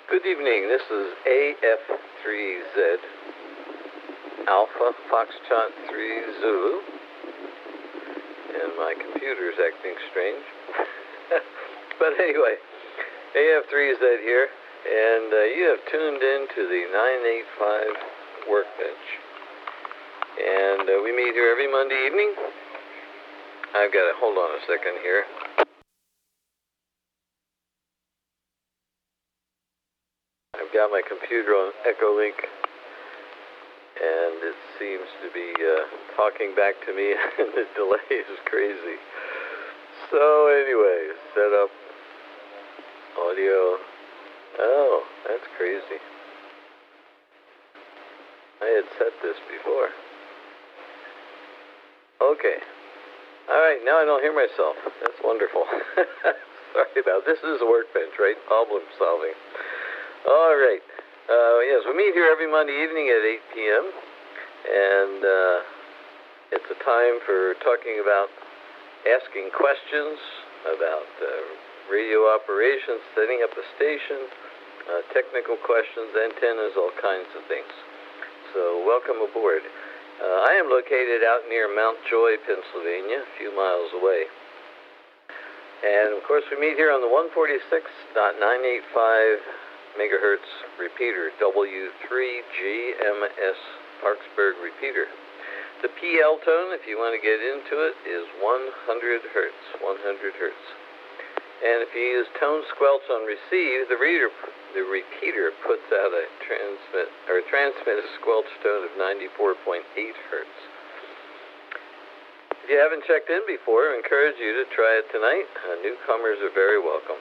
Good evening, this is AF3Z, Alpha Foxtrot 3 Zulu, and my computer's acting strange. But anyway, AF3Z here, and you have tuned in to the 985 Workbench. And we meet here every Monday evening. I've got to, hold on a second here. I've got my computer on Echolink, and it seems to be talking back to me, and the delay is crazy. So anyway, set up audio. Oh, that's crazy. I had set this before. Okay. All right, now I don't hear myself. That's wonderful. Sorry about this. This is a workbench, right? Problem solving. All right. Yes, we meet here every Monday evening at 8 p.m. And it's a time for talking about asking questions about radio operations, setting up a station, technical questions, antennas, all kinds of things. So welcome aboard. I am located out near Mount Joy, Pennsylvania, a few miles away. And of course we meet here on the 146.985 megahertz repeater, W3GMS Parksburg repeater. The PL tone, if you want to get into it, is 100 hertz, 100 hertz. And if you use tone squelch on receive, the repeater puts out a transmit a squelch tone of 94.8 hertz. If you haven't checked in before, I encourage you to try it tonight. Newcomers are very welcome.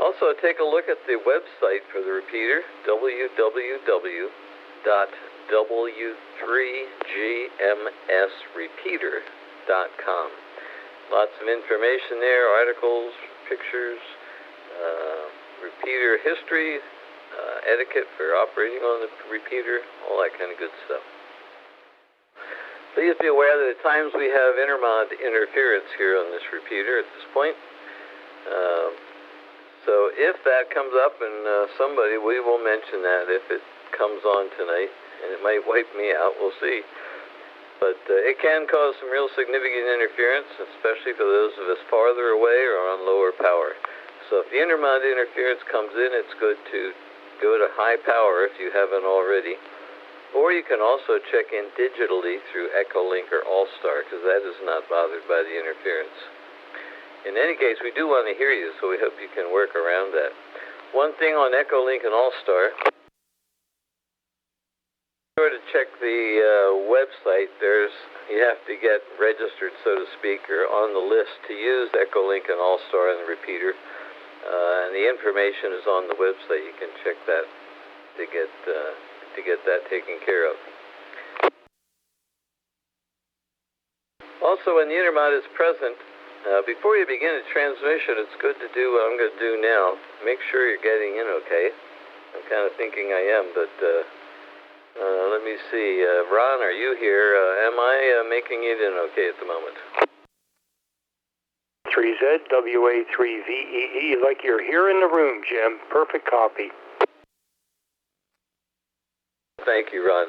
Also, take a look at the website for the repeater, www.W3GMSrepeater.com. Lots of information there, articles, pictures, repeater history, etiquette for operating on the repeater, all that kind of good stuff. Please be aware that at times we have intermod interference here on this repeater at this point. So if that comes up, and we will mention that if it comes on tonight, and it might wipe me out, we'll see. But it can cause some real significant interference, especially for those of us farther away or on lower power. So if the intermod interference comes in, it's good to go to high power if you haven't already. Or you can also check in digitally through Echolink or Allstar, because that is not bothered by the interference. In any case, we do want to hear you, so we hope you can work around that. One thing on Echolink and Allstar, in order to check the website, you have to get registered, so to speak, or on the list to use Echolink and Allstar and the repeater. And the information is on the website. You can check that to get that taken care of. Also, when the intermod is present, before you begin a transmission, it's good to do what I'm going to do now. Make sure you're getting in okay. I'm kind of thinking I am, but let me see. Ron, are you here? Am I making it in okay at the moment? 3Z, WA3VEE, like you're here in the room, Jim. Perfect copy. Thank you, Ron.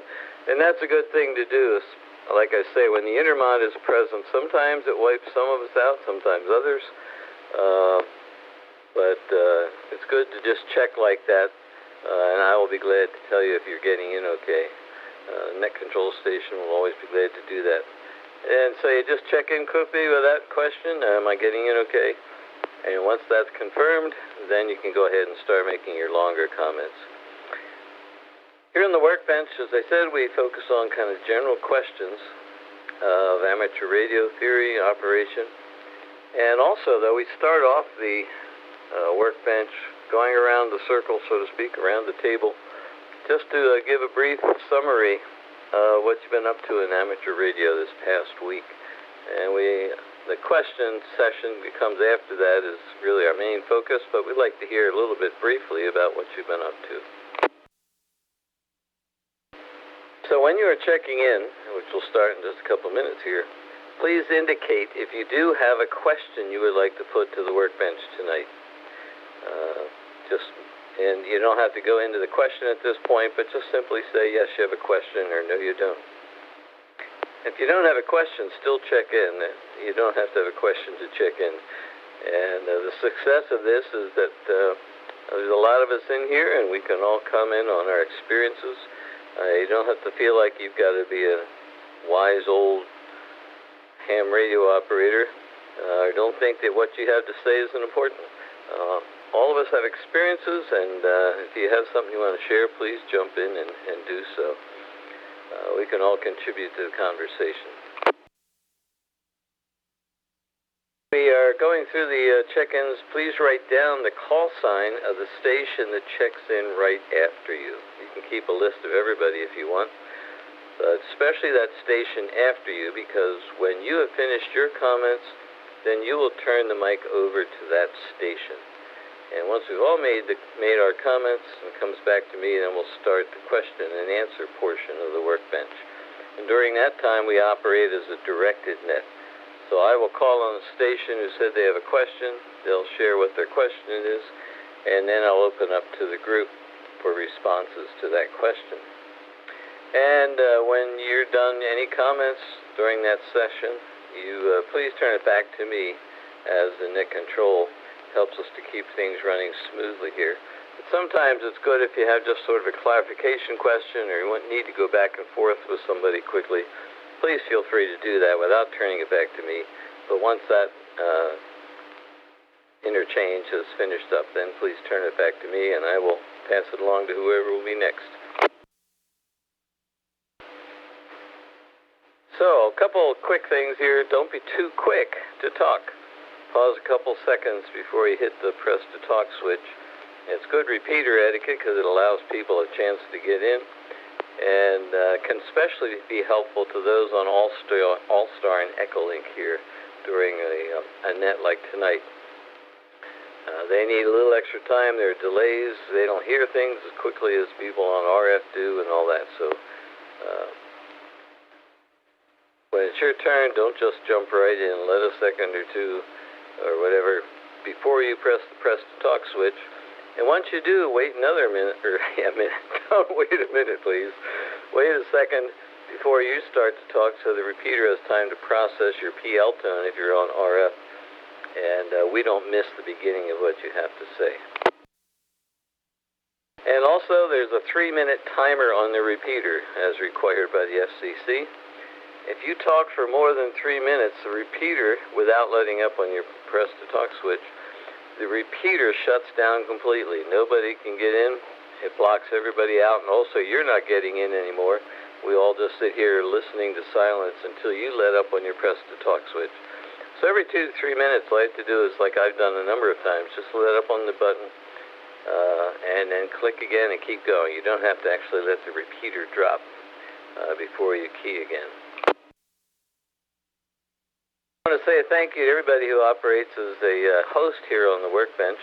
And that's a good thing to do. Like I say, when the intermod is present, sometimes it wipes some of us out, sometimes others. But it's good to just check like that, and I will be glad to tell you if you're getting in okay. Net control station will always be glad to do that. And so you just check in quickly with that question, am I getting in okay? And once that's confirmed, then you can go ahead and start making your longer comments. Here on the workbench, as I said, we focus on kind of general questions of amateur radio theory, operation. And also, though, we start off the workbench going around the circle, so to speak, around the table, just to give a brief summary of what you've been up to in amateur radio this past week. And the question session becomes after that is really our main focus, but we'd like to hear a little bit briefly about what you've been up to. So when you are checking in, which will start in just a couple minutes here, please indicate if you do have a question you would like to put to the workbench tonight. Just And you don't have to go into the question at this point, but just simply say, yes, you have a question, or no, you don't. If you don't have a question, still check in. You don't have to have a question to check in. And the success of this is that there's a lot of us in here, and we can all comment on our experiences. You don't have to feel like you've got to be a wise old ham radio operator. Don't think that what you have to say isn't important. All of us have experiences, and if you have something you want to share, please jump in and do so. We can all contribute to the conversation. We are going through the check-ins. Please write down the call sign of the station that checks in right after you. You can keep a list of everybody if you want, but especially that station after you, because when you have finished your comments, then you will turn the mic over to that station. And once we've all made our comments and it comes back to me, then we'll start the question and answer portion of the workbench. And during that time, we operate as a directed net. So I will call on the station who said they have a question. They'll share what their question is, and then I'll open up to the group for responses to that question. And when you're done any comments during that session, you please turn it back to me as the net control. Helps us to keep things running smoothly here. But sometimes it's good if you have just sort of a clarification question, or you need to go back and forth with somebody quickly. Please feel free to do that without turning it back to me. But once that interchange has finished up, then please turn it back to me, and I will pass it along to whoever will be next. So, a couple quick things here. Don't be too quick to talk. Pause a couple seconds before you hit the press to talk switch. It's good repeater etiquette because it allows people a chance to get in, and can especially be helpful to those on Allstar and Echolink here during a net like tonight. They need a little extra time. There are delays. They don't hear things as quickly as people on RF do and all that. So when it's your turn, don't just jump right in. Let a second or two or whatever before you press the press to talk switch. And once you do, wait another minute, or a minute. Don't wait a minute, please. Wait a second before you start to talk so the repeater has time to process your PL tone if you're on RF, and we don't miss the beginning of what you have to say. And also, there's a 3-minute timer on the repeater, as required by the FCC. If you talk for more than 3 minutes, the repeater, without letting up on your press to talk switch, the repeater shuts down completely. Nobody can get in. It blocks everybody out, and also you're not getting in anymore. We all just sit here listening to silence until you let up on your press to talk switch. So every 2 to 3 minutes, all I have to do is, like I've done a number of times, just let up on the button and then click again and keep going. You don't have to actually let the repeater drop before you key again. I want to say thank you to everybody who operates as a host here on the workbench.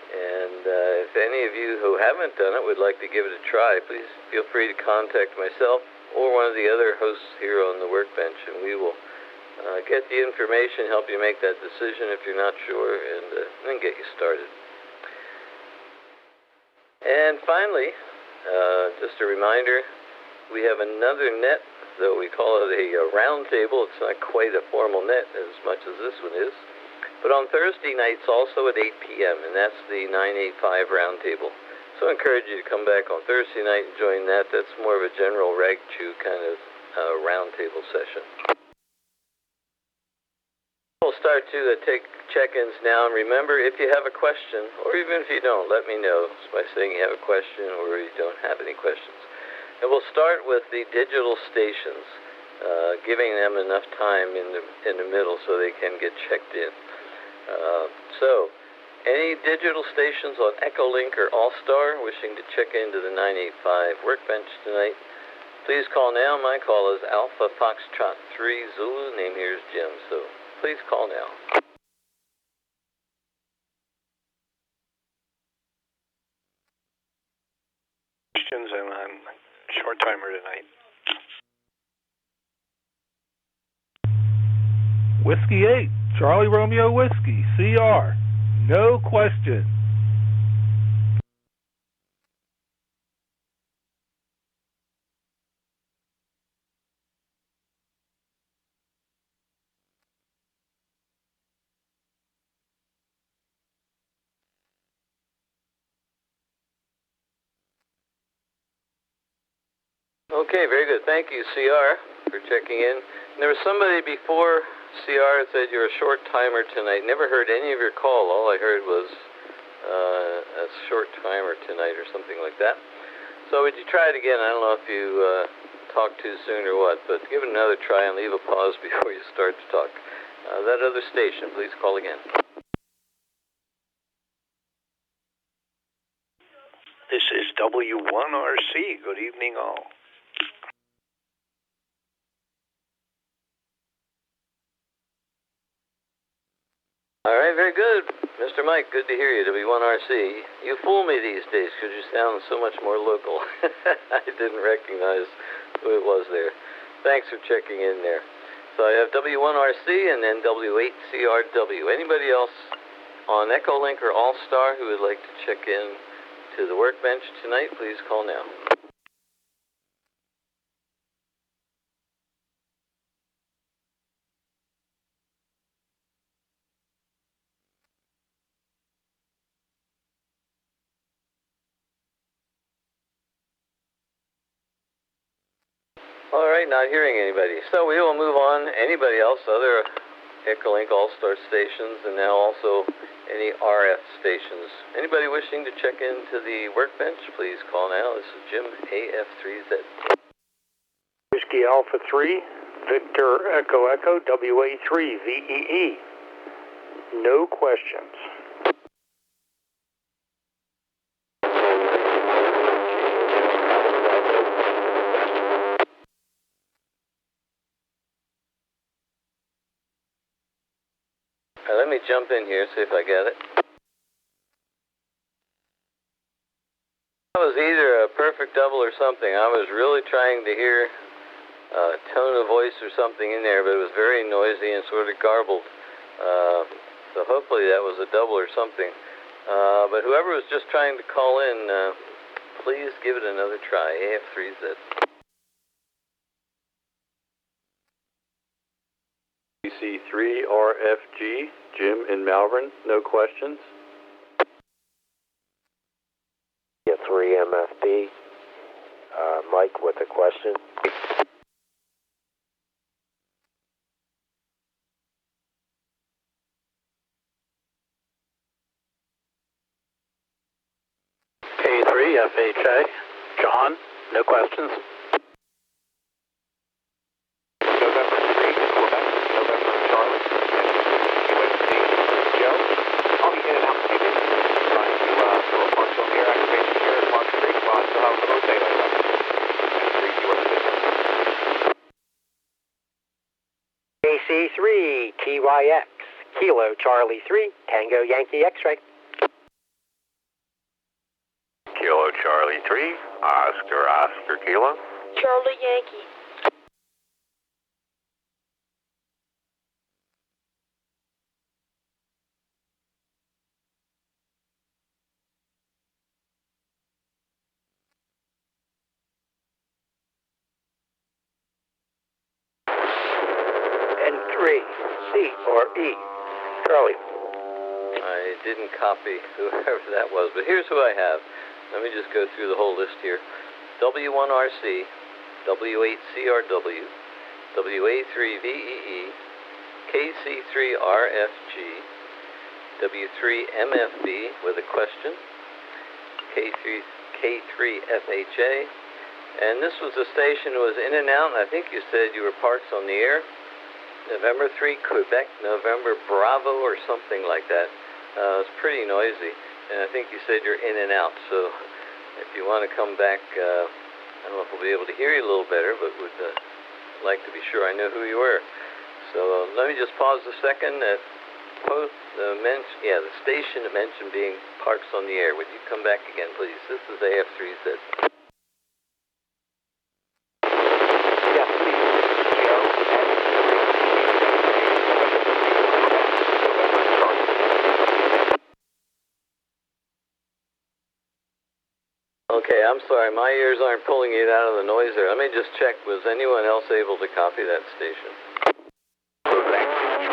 And if any of you who haven't done it would like to give it a try, please feel free to contact myself or one of the other hosts here on the workbench, and we will get the information, help you make that decision if you're not sure, and then get you started. And finally, just a reminder, we have another net, though we call it a round table. It's not quite a formal net as much as this one is. But on Thursday nights also at 8 p.m., and that's the 985 round table. So I encourage you to come back on Thursday night and join that. That's more of a general rag chew kind of round table session. We'll start to take check-ins now. And remember, if you have a question, or even if you don't, let me know by saying you have a question or you don't have any questions. And we'll start with the digital stations, giving them enough time in the middle so they can get checked in. So, any digital stations on Echolink or Allstar wishing to check into the 985 workbench tonight, please call now. My call is Alpha Foxtrot 3 Zulu. Name here is Jim, so please call now. Questions, and I'm short timer tonight. Whiskey 8, Charlie Romeo Whiskey, CR. No question. Okay, very good. Thank you, CR, for checking in. And there was somebody before CR that said you're a short timer tonight. Never heard any of your call. All I heard was a short timer tonight or something like that. So would you try it again? I don't know if you talked too soon or what, but give it another try and leave a pause before you start to talk. That other station, please call again. This is W1RC. Good evening, all. All right, very good. Mr. Mike, good to hear you, W1RC. You fool me these days because you sound so much more local. I didn't recognize who it was there. Thanks for checking in there. So I have W1RC and then W8CRW. Anybody else on Echolink or Allstar who would like to check in to the Workbench tonight, please call now. All right, not hearing anybody. So we will move on. Anybody else, other Echolink All-Star stations, and now also any RF stations. Anybody wishing to check into the Workbench, please call now. This is Jim, AF3Z. Whiskey Alpha 3, Victor Echo Echo, WA3VEE. No questions. Let me jump in here, see if I get it. That was either a perfect double or something. I was really trying to hear a tone of voice or something in there, but it was very noisy and sort of garbled. So hopefully that was a double or something. But whoever was just trying to call in, please give it another try. AF3Z. C3RFG, Jim in Malvern, no questions. W3MFB, Mike with a question. K3FHA, John, no questions. November 3, Quebec, November Charlie, UNC, Joe. I'll be in and out maybe. Trying to do a partial air activation here at Mark Street while I still have the rotator left. And 3 US business. AC3 TYX, Kilo Charlie 3, Tango Yankee X-Ray. Kilo Charlie 3, Oscar Kilo. Charlie Yankee. N3, C or E, Charlie. I didn't copy whoever that was, but here's who I have. Let me just go through the whole list here. W1RC, W8CRW, WA3VEE, KC3RFG, W3MFB with a question, K3FHA, and this was the station that was in and out, and I think you said you were parked on the air. November 3, Quebec, November Bravo, or something like that. It's pretty noisy, and I think you said you're in and out, so if you want to come back, I don't know if we'll be able to hear you a little better, but would like to be sure I know who you were. So let me just pause a second at both the station mentioned being parks on the air. Would you come back again, please? This is AF3Z. Okay, I'm sorry, my ears aren't pulling it out of the noise there. Let me just check, was anyone else able to copy that station? Quebec,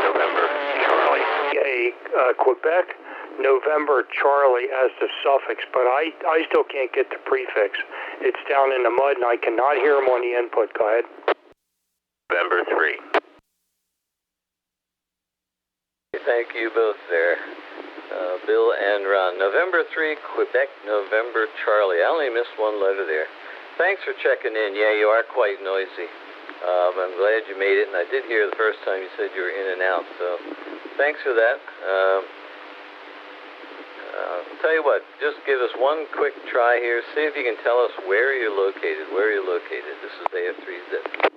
November Charlie. Quebec, November Charlie as the suffix, but I still can't get the prefix. It's down in the mud, and I cannot hear him on the input. Go ahead. November 3. Thank you both there, Bill and Ron. November 3, Quebec, November Charlie. I only missed one letter there. Thanks for checking in. Yeah, you are quite noisy. I'm glad you made it, and I did hear the first time you said you were in and out, so thanks for that. I'll tell you what, just give us one quick try here. See if you can tell us where you're located. Where you're located. This is AF3Z.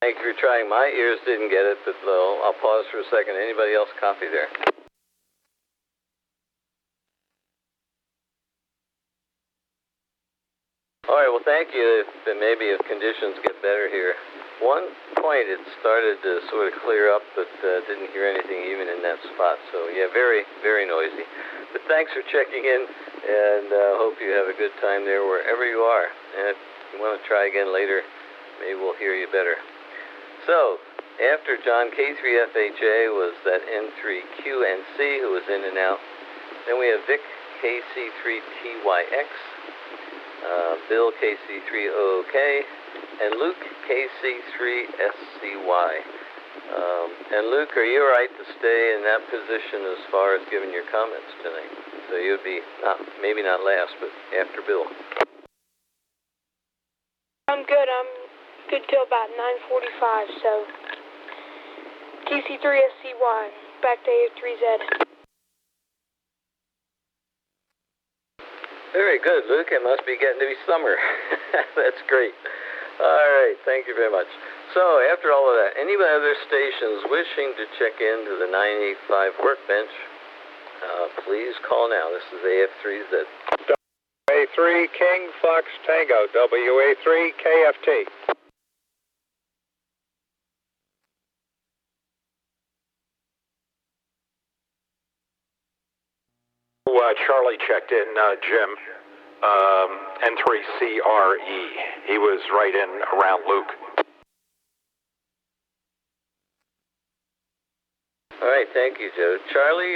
Thank you for trying. My ears didn't get it, but I'll pause for a second. Anybody else copy there? All right, well, thank you. Maybe if conditions get better here. One point, it started to sort of clear up, but didn't hear anything even in that spot. So, yeah, very, very noisy. But thanks for checking in, and hope you have a good time there wherever you are. And if you want to try again later, maybe we'll hear you better. So, after John K3FHA was that N3QNC who was in and out. Then we have Vic KC3TYX, Bill KC3OOK, and Luke KC3SCY. And Luke, are you all right to stay in that position as far as giving your comments tonight? So you'd be maybe not last, but after Bill. I'm good. I'm good till about 9:45, so KC3SCY, back to AF3Z. Very good, Luke. It must be getting to be summer. That's great. All right, thank you very much. So, after all of that, any other stations wishing to check into the 985 Workbench, please call now. This is AF3Z. WA3 King Fox Tango, WA3 KFT. Charlie checked in, Jim, N3CRE. He was right in around Luke. All right, thank you, Joe. Charlie,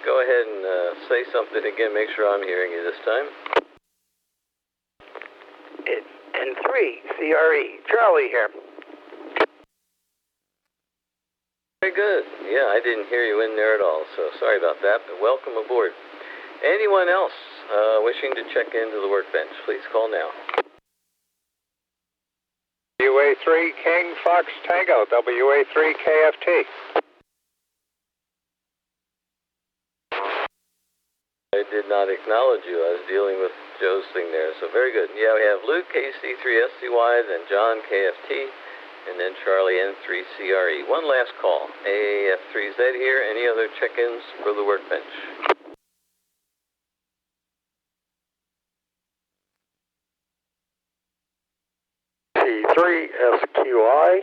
go ahead and say something again. Make sure I'm hearing you this time. It's N3CRE. Charlie here. Very good. Yeah, I didn't hear you in there at all, so sorry about that, but welcome aboard. Anyone else wishing to check into the Workbench, please call now. WA3 King Fox Tango, WA3 KFT. I did not acknowledge you. I was dealing with Joe's thing there, so very good. Yeah, we have Luke KC3SCY, then John KFT, and then Charlie N3CRE. One last call. AF3Z here. Any other check-ins for the Workbench? T3SQI.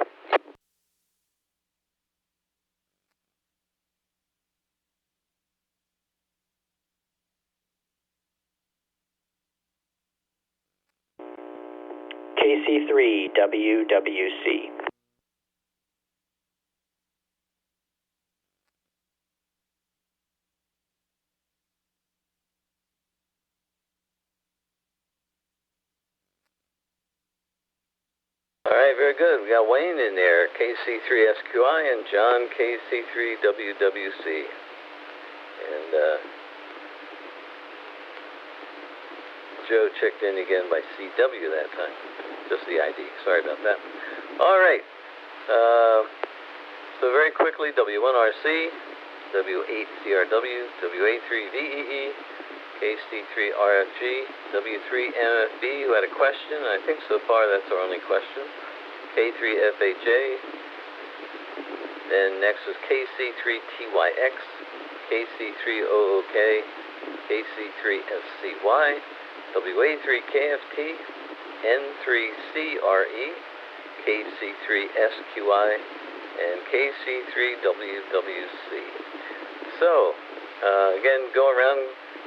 KC3WWC. All right, very good. We got Wayne in there, KC3SQI, and John, KC3WWC. And Joe checked in again by CW that time. Just the ID. Sorry about that. All right. So very quickly, W1RC, W8CRW, W83VEE, KC3RFG, W3MFB, who had a question. I think so far that's our only question. K3FHA. Then next is KC3TYX, KC3OOK, KC3SCY, WA3KFT, N3CRE, KC3SQI, and KC3WWC. So, again, go around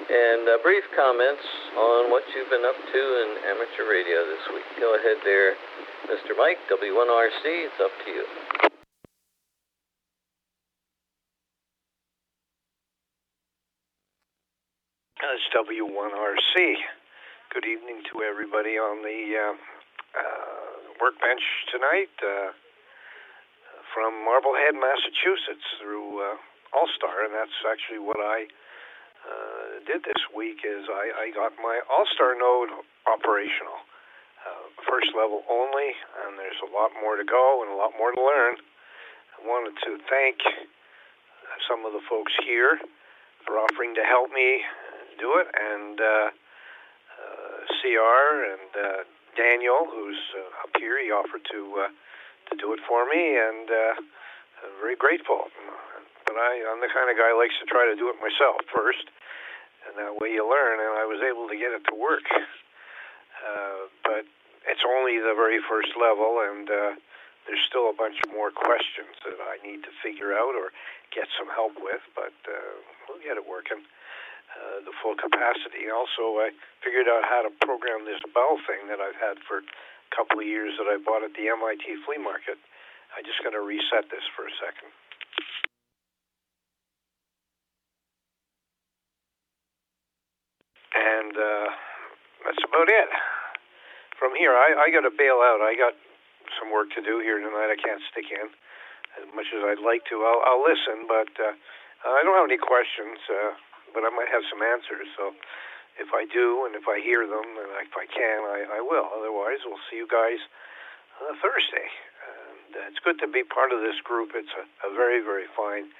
and brief comments on what you've been up to in amateur radio this week. Go ahead there, Mr. Mike, W1RC, it's up to you. It's W1RC. Good evening to everybody on the workbench tonight from Marblehead, Massachusetts through Allstar, and that's actually what I did this week is I got my Allstar node operational. First level only, and there's a lot more to go and a lot more to learn. I wanted to thank some of the folks here for offering to help me do it, and CR and Daniel, who's up here, he offered to do it for me, and I'm very grateful. But I'm the kind of guy who likes to try to do it myself first, and that way you learn, and I was able to get it to work. But it's only the very first level, and there's still a bunch more questions that I need to figure out or get some help with, but we'll get it working. The full capacity. Also, I figured out how to program this bell thing that I've had for a couple of years that I bought at the MIT flea market. I'm just going to reset this for a second. And that's about it. From here, I got to bail out. I got some work to do here tonight. I can't stick in as much as I'd like to. I'll listen, but I don't have any questions, but I might have some answers. So if I do, and if I hear them, and if I can, I will. Otherwise, we'll see you guys Thursday. And it's good to be part of this group. It's a very, very fine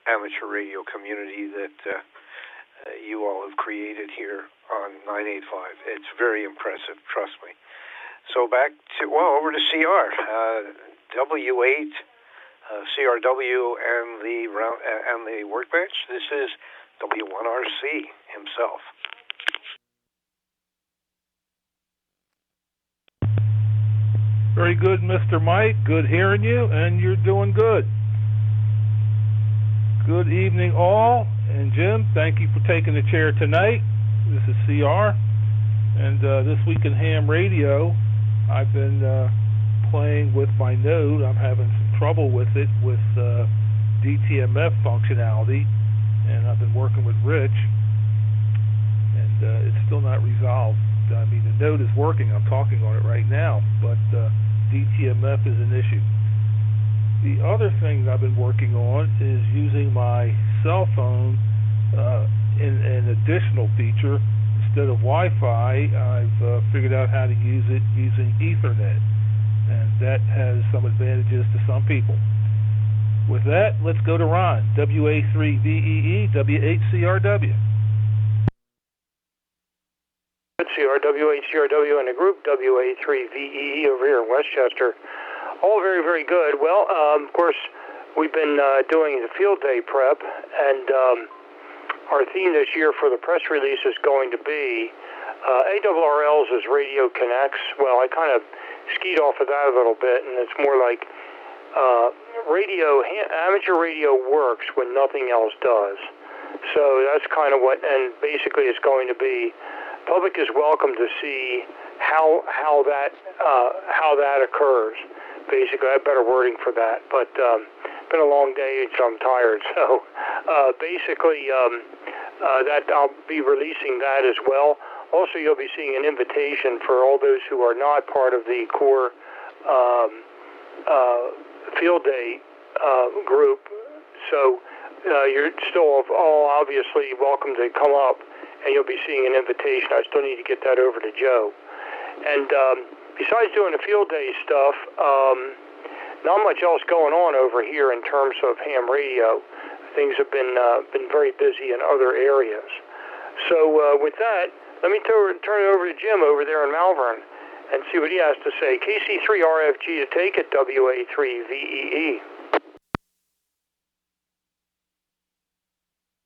amateur radio community that you all have created here on 985. It's very impressive, trust me. So back to, over to CR. W8, CRW, and the workbench. This is W1RC himself. Very good, Mr. Mike. Good hearing you, and you're doing good. Good evening, all. And Jim, thank you for taking the chair tonight. This is CR. And this week in ham radio, I've been playing with my node. I'm having some trouble with it with DTMF functionality. And I've been working with Rich. And it's still not resolved. I mean, the node is working. I'm talking on it right now. But DTMF is an issue. The other thing I've been working on is using my cell phone in an additional feature. Instead of Wi-Fi, I've figured out how to use it using Ethernet, and that has some advantages to some people. With that, let's go to Ron, WA3VEE, W8CRW. CRW, HCRW, and the group WA3VEE over here in Westchester. All very, very good. Well, of course, we've been doing the field day prep, and our theme this year for the press release is going to be ARRL's is Radio Connects. Well, I kind of skied off of that a little bit, and it's more like amateur radio works when nothing else does. So that's kind of what, and basically it's going to be, public is welcome to see how that occurs. Basically, I have better wording for that, but been a long day, so I'm tired. So basically, that I'll be releasing that as well. Also, you'll be seeing an invitation for all those who are not part of the core field day group. So you're still all obviously welcome to come up, and you'll be seeing an invitation. I still need to get that over to Joe. And besides doing the field day stuff, not much else going on over here in terms of ham radio. Things have been very busy in other areas. So with that, let me turn it over to Jim over there in Malvern and see what he has to say. KC3RFG to take it, WA3VEE.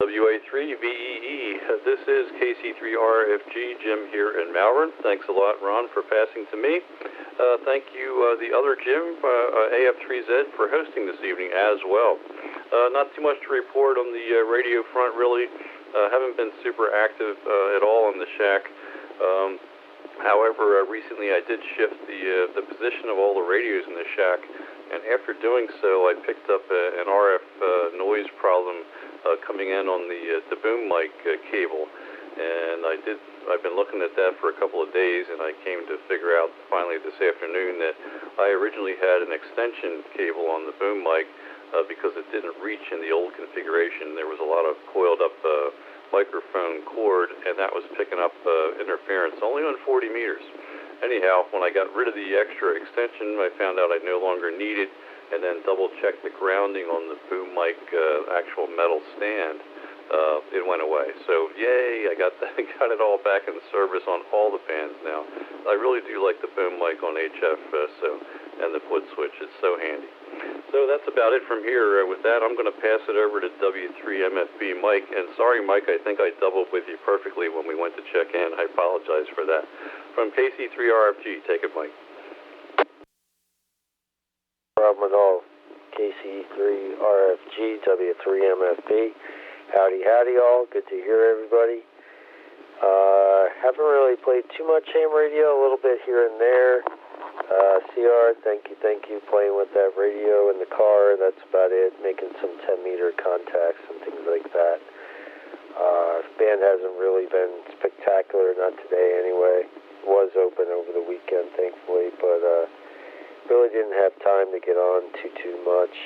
W3GMS. This is KC3RFG, Jim here in Malvern. Thanks a lot, Ron, for passing to me. Thank you, the other Jim, AF3Z, for hosting this evening as well. Not too much to report on the radio front, really. Haven't been super active at all in the shack. However, recently I did shift the position of all the radios in the shack, and after doing so, I picked up an RF noise problem coming in on the boom mic cable, and I've been looking at that for a couple of days, and I came to figure out finally this afternoon that I originally had an extension cable on the boom mic because it didn't reach in the old configuration. There was a lot of coiled up microphone cord, and that was picking up interference only on 40 meters. Anyhow, when I got rid of the extra extension, I found out I no longer needed, and then double-checked the grounding on the boom mic actual metal stand. It went away. So, yay, I got it all back in service on all the bands now. I really do like the boom mic on HF, and the foot switch. It's so handy. So that's about it from here. With that, I'm going to pass it over to W3MFB Mike. And sorry, Mike, I think I doubled with you perfectly when we went to check in. I apologize for that. From KC3RFG, take it, Mike. Problem at all. KC3RFG, W3MFB. Howdy, all. Good to hear everybody. Haven't really played too much ham radio, a little bit here and there. CR, thank you, playing with that radio in the car. That's about it. Making some 10-meter contacts and things like that. Band hasn't really been spectacular, not today anyway. Was open over the weekend, thankfully, but really didn't have time to get on too much.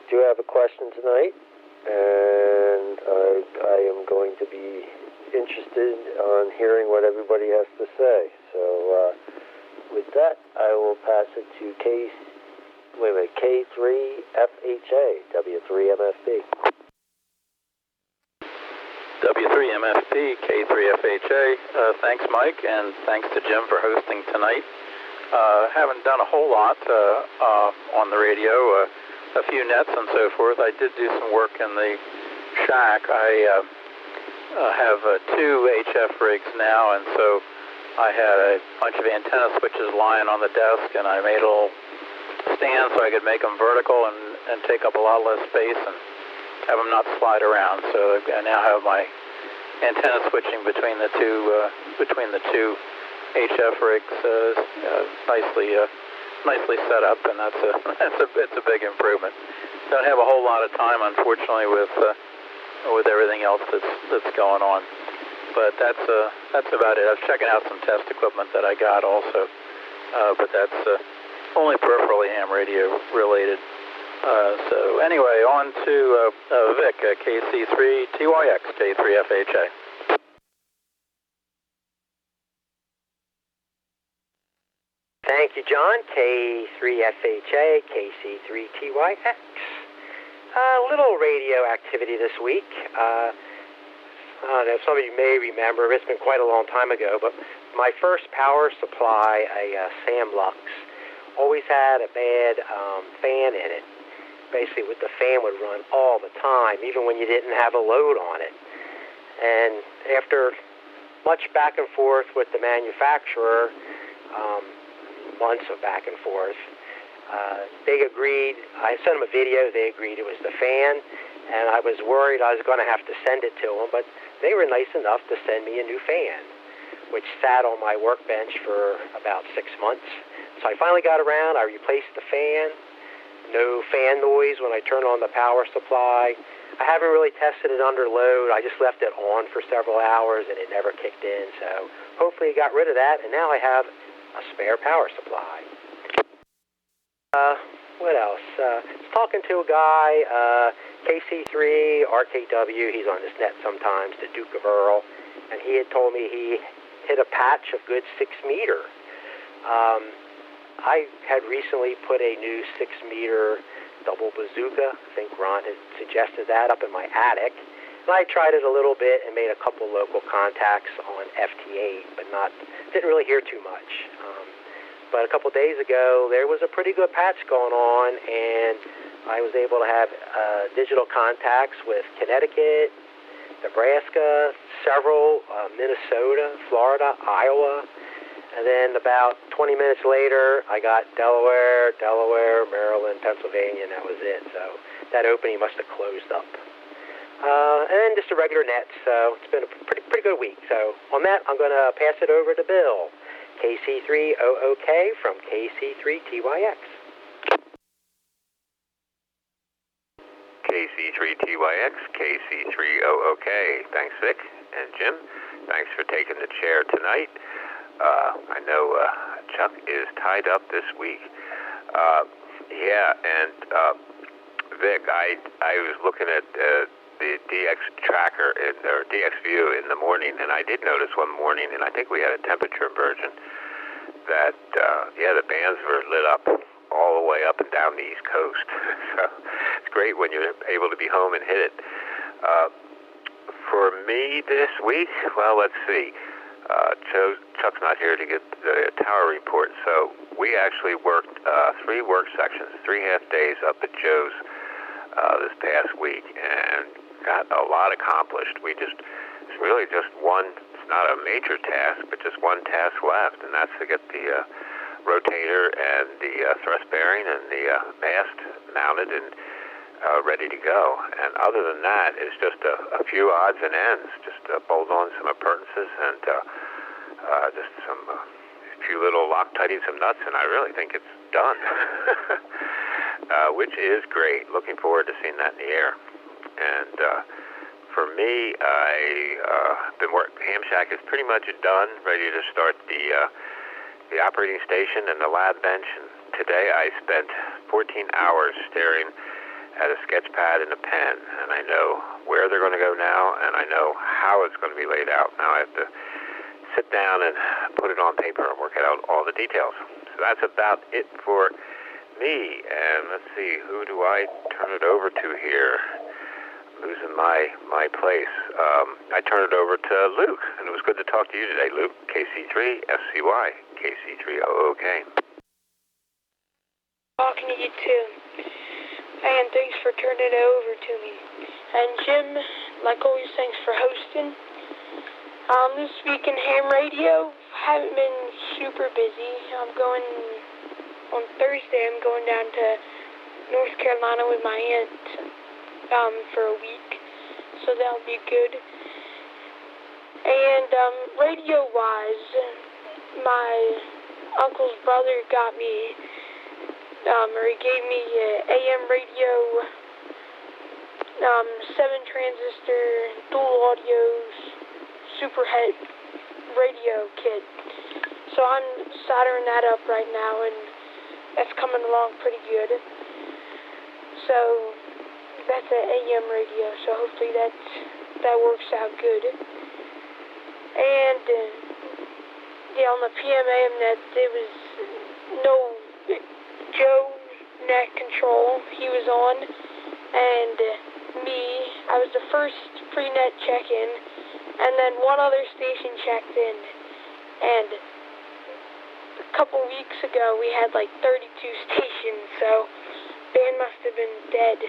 Do have a question tonight, and I am going to be interested on hearing what everybody has to say. So with that, I will pass it to K3FHA, W3MFB. W3MFB, K3FHA. Thanks, Mike, and thanks to Jim for hosting tonight. Haven't done a whole lot on the radio, a few nets and so forth. I did do some work in the shack. I have 2 HF rigs now, and so I had a bunch of antenna switches lying on the desk, and I made a little stand so I could make them vertical and take up a lot less space and have them not slide around. So I now have my antenna switching between the two HF rigs nicely set up, and it's a big improvement. Don't have a whole lot of time, unfortunately, with everything else that's going on. But that's about it. I was checking out some test equipment that I got also, but that's only peripherally ham radio related. So anyway, on to Vic, KC3TYX, K3FHA. Thank you, John. K3FHA, KC3TYX. Little radio activity this week. I don't know, some of you may remember, it's been quite a long time ago, but my first power supply, a Sam Lux, always had a bad fan in it. Basically, the fan would run all the time, even when you didn't have a load on it. And after much back and forth with the manufacturer, months of back and forth, they agreed. I sent them a video. They agreed it was the fan, and I was worried I was going to have to send it to them, but they were nice enough to send me a new fan, which sat on my workbench for about 6 months. So I finally got around. I replaced the fan. No fan noise when I turn on the power supply. I haven't really tested it under load. I just left it on for several hours, and it never kicked in. So hopefully it got rid of that, and now I have a spare power supply. What else? I was talking to a guy, KC3, RKW, he's on this net sometimes, the Duke of Earl, and he had told me he hit a patch of good 6 meter. I had recently put a new 6 meter double bazooka. I think Ron had suggested that up in my attic. And I tried it a little bit and made a couple local contacts on FT8, but didn't really hear too much. But a couple days ago, there was a pretty good patch going on, and I was able to have digital contacts with Connecticut, Nebraska, several, Minnesota, Florida, Iowa, and then about 20 minutes later, I got Delaware, Maryland, Pennsylvania, and that was it. So that opening must have closed up. And then just a regular net, so it's been a pretty good week. So on that, I'm going to pass it over to Bill, KC3OOK from KC3TYX. KC3TYX, KC3OOK. Thanks, Vic and Jim. Thanks for taking the chair tonight. I know Chuck is tied up this week. Vic, I was looking at the DX tracker or DX view in the morning, and I did notice one morning, and I think we had a temperature inversion that the bands were lit up all the way up and down the East Coast. So it's great when you're able to be home and hit it. For me this week, well, let's see. Chuck's not here to get the tower report, so we actually worked 3 work sections, 3 half days up at Joe's this past week, and got a lot accomplished. It's really just one, it's not a major task, but just one task left, and that's to get the rotator and the thrust bearing and the mast mounted and ready to go. And other than that, it's just a few odds and ends, just bolt on some appurtenances and just some few little Loctiting, some nuts, and I really think it's done, which is great. Looking forward to seeing that in the air. And for me, I've been working. Ham shack is pretty much done, ready to start the operating station and the lab bench. And today I spent 14 hours staring at a sketch pad and a pen, and I know where they're going to go now, and I know how it's going to be laid out. Now I have to sit down and put it on paper and work out all the details. So that's about it for me. And let's see, who do I turn it over to here? Losing my place. I turn it over to Luke, and it was good to talk to you today, Luke. KC3FCY, KC3OOK. Talking to you too. And thanks for turning it over to me. And Jim, like always, thanks for hosting. This week in ham radio, haven't been super busy. On Thursday, I'm going down to North Carolina with my aunt for a week, so that'll be good. And radio-wise, my uncle's brother got me, he gave me AM radio, 7-transistor, dual audio, superhet radio kit. So I'm soldering that up right now, and that's coming along pretty good. So that's an AM radio, so hopefully that works out good. And on the PMAM net, there was no Joe net control. He was on, and me, I was the first pre-net check-in, and then one other station checked in. And a couple weeks ago, we had like 32 stations, so band must have been dead.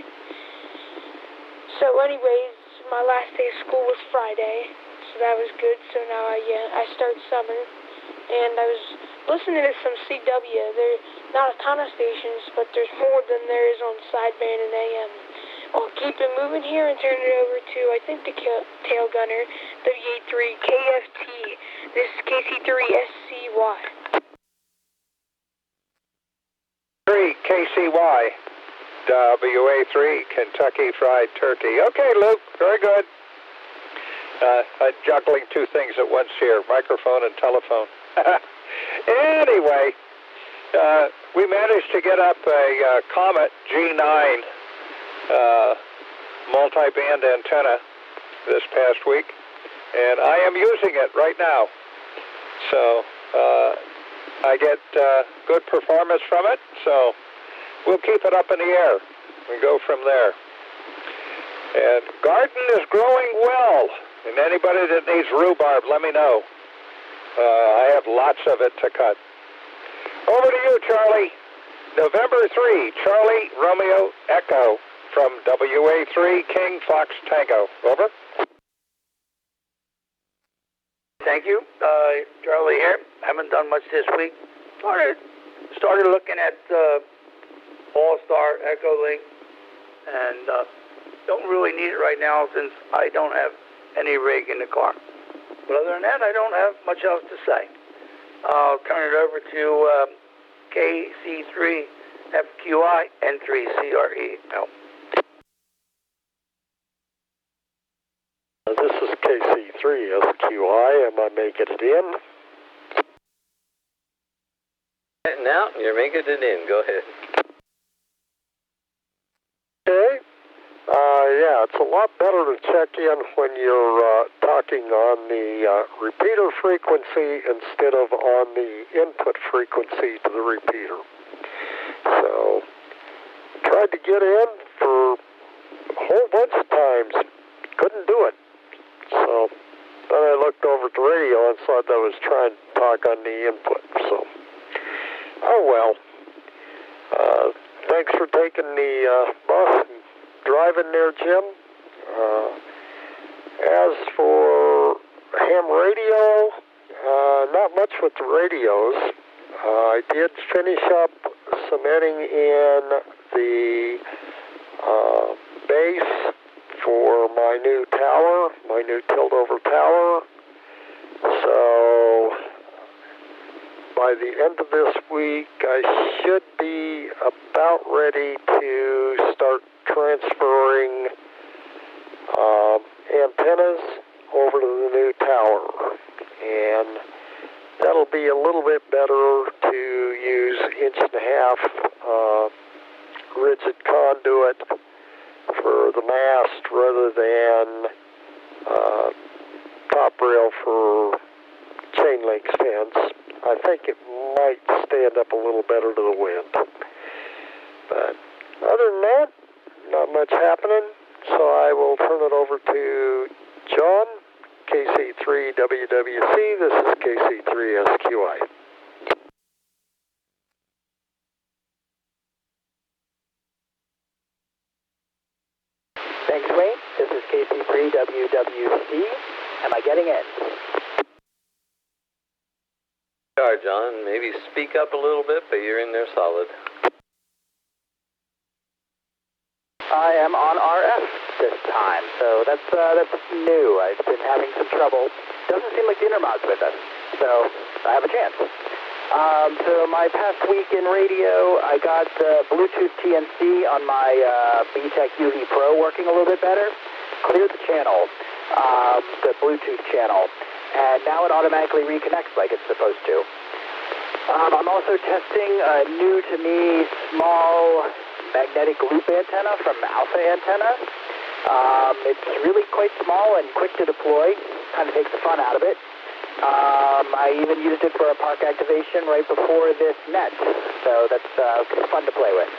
So anyways, my last day of school was Friday, so that was good. So now I start summer, and I was listening to some CW. There's not a ton of stations, but there's more than there is on sideband and AM. I'll keep it moving here and turn it over to, I think, the tail gunner, W3KFT. This is KC3SCY. 3 KCY. WA3, Kentucky Fried Turkey. Okay, Luke, very good. I'm juggling 2 things at once here, microphone and telephone. Anyway, we managed to get up a Comet G9 multi-band antenna this past week, and I am using it right now. So I get good performance from it, so we'll keep it up in the air and go from there. And garden is growing well, and anybody that needs rhubarb, let me know. I have lots of it to cut. Over to you, Charlie. November 3, Charlie Romeo Echo from WA3 King Fox Tango. Over. Thank you. Charlie here. Haven't done much this week. Started looking at Allstar Echo Link, and don't really need it right now since I don't have any rig in the car. But other than that, I don't have much else to say. I'll turn it over to KC3FQI and 3CREL. This is KC3SQI. Am I making it in? Now you're making it in. Go ahead. Okay. Yeah, it's a lot better to check in when you're talking on the repeater frequency instead of on the input frequency to the repeater. So, tried to get in for a whole bunch of times. Couldn't do it. So, then I looked over at the radio and thought I was trying to talk on the input. So, oh well. Thanks for taking the bus and driving there, Jim. As for ham radio, not much with the radios. I did finish up cementing in the base for my new tower, my new tilt-over tower. So by the end of this week, I should be about ready to start transferring antennas over to the new tower. And that'll be a little bit better to use 1.5" rigid conduit for the mast rather than top rail for chain link fence. I think it might stand up a little better to the wind. But other than that, not much happening. So I will turn it over to John, KC3WWC. This is KC3SQI. Thanks, Wayne. This is KC3WWC. Am I getting in? Sorry, John. Maybe speak up a little bit, but you're in there solid. I am on RF this time, so that's new. I've been having some trouble. Doesn't seem like the Intermod's with us, so I have a chance. So my past week in radio, I got the Bluetooth TNC on my BTEC UV Pro working a little bit better. Cleared the channel, the Bluetooth channel, and now it automatically reconnects like it's supposed to. I'm also testing a new to me small magnetic loop antenna from Alpha Antenna. It's really quite small and quick to deploy. Kind of takes the fun out of it. I even used it for a park activation right before this net, so that's fun to play with.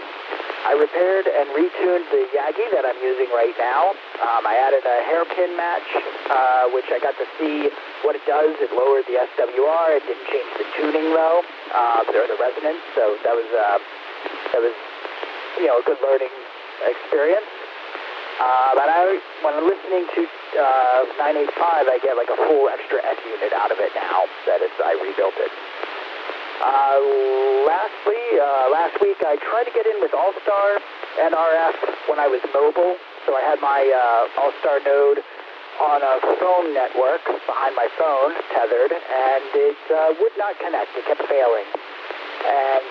I repaired and retuned the Yagi that I'm using right now. I added a hairpin match, which I got to see what it does. It lowered the SWR. It didn't change the tuning though, or the resonance. So that was a good learning experience. But when I'm listening to 985, I get like a full extra S unit out of it now that I rebuilt it. Last week I tried to get in with Allstar and RF when I was mobile. So I had my Allstar node on a phone network behind my phone, tethered, and it would not connect. It kept failing. And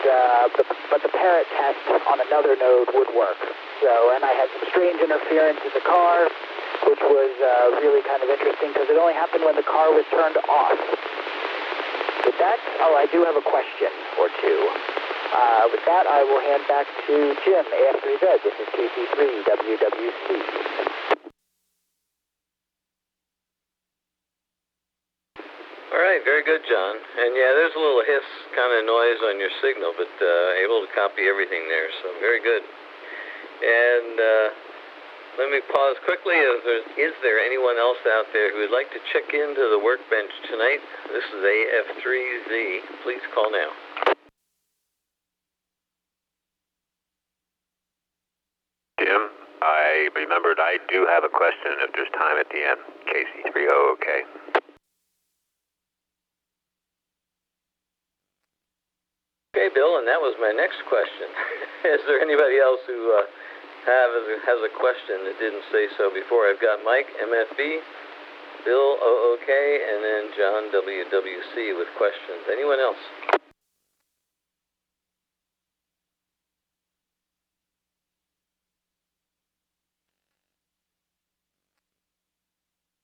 but the parent test on another node would work. So, and I had some strange interference in the car, which was really kind of interesting because it only happened when the car was turned off. With that, I do have a question or two. With that, I will hand back to Jim, AF3Z. This is KC3WWC. All right, very good, John. And yeah, there's a little hiss kind of noise on your signal, but able to copy everything there, so very good. And let me pause quickly. Is there anyone else out there who would like to check into the workbench tonight? This is AF3Z. Please call now. Jim. I remembered I do have a question if there's time at the end. KC30, okay. Okay, Bill, and that was my next question. Is there anybody else who has a question that didn't say so before? I've got Mike, MFB, Bill, OOK, and then John, WWC, with questions. Anyone else?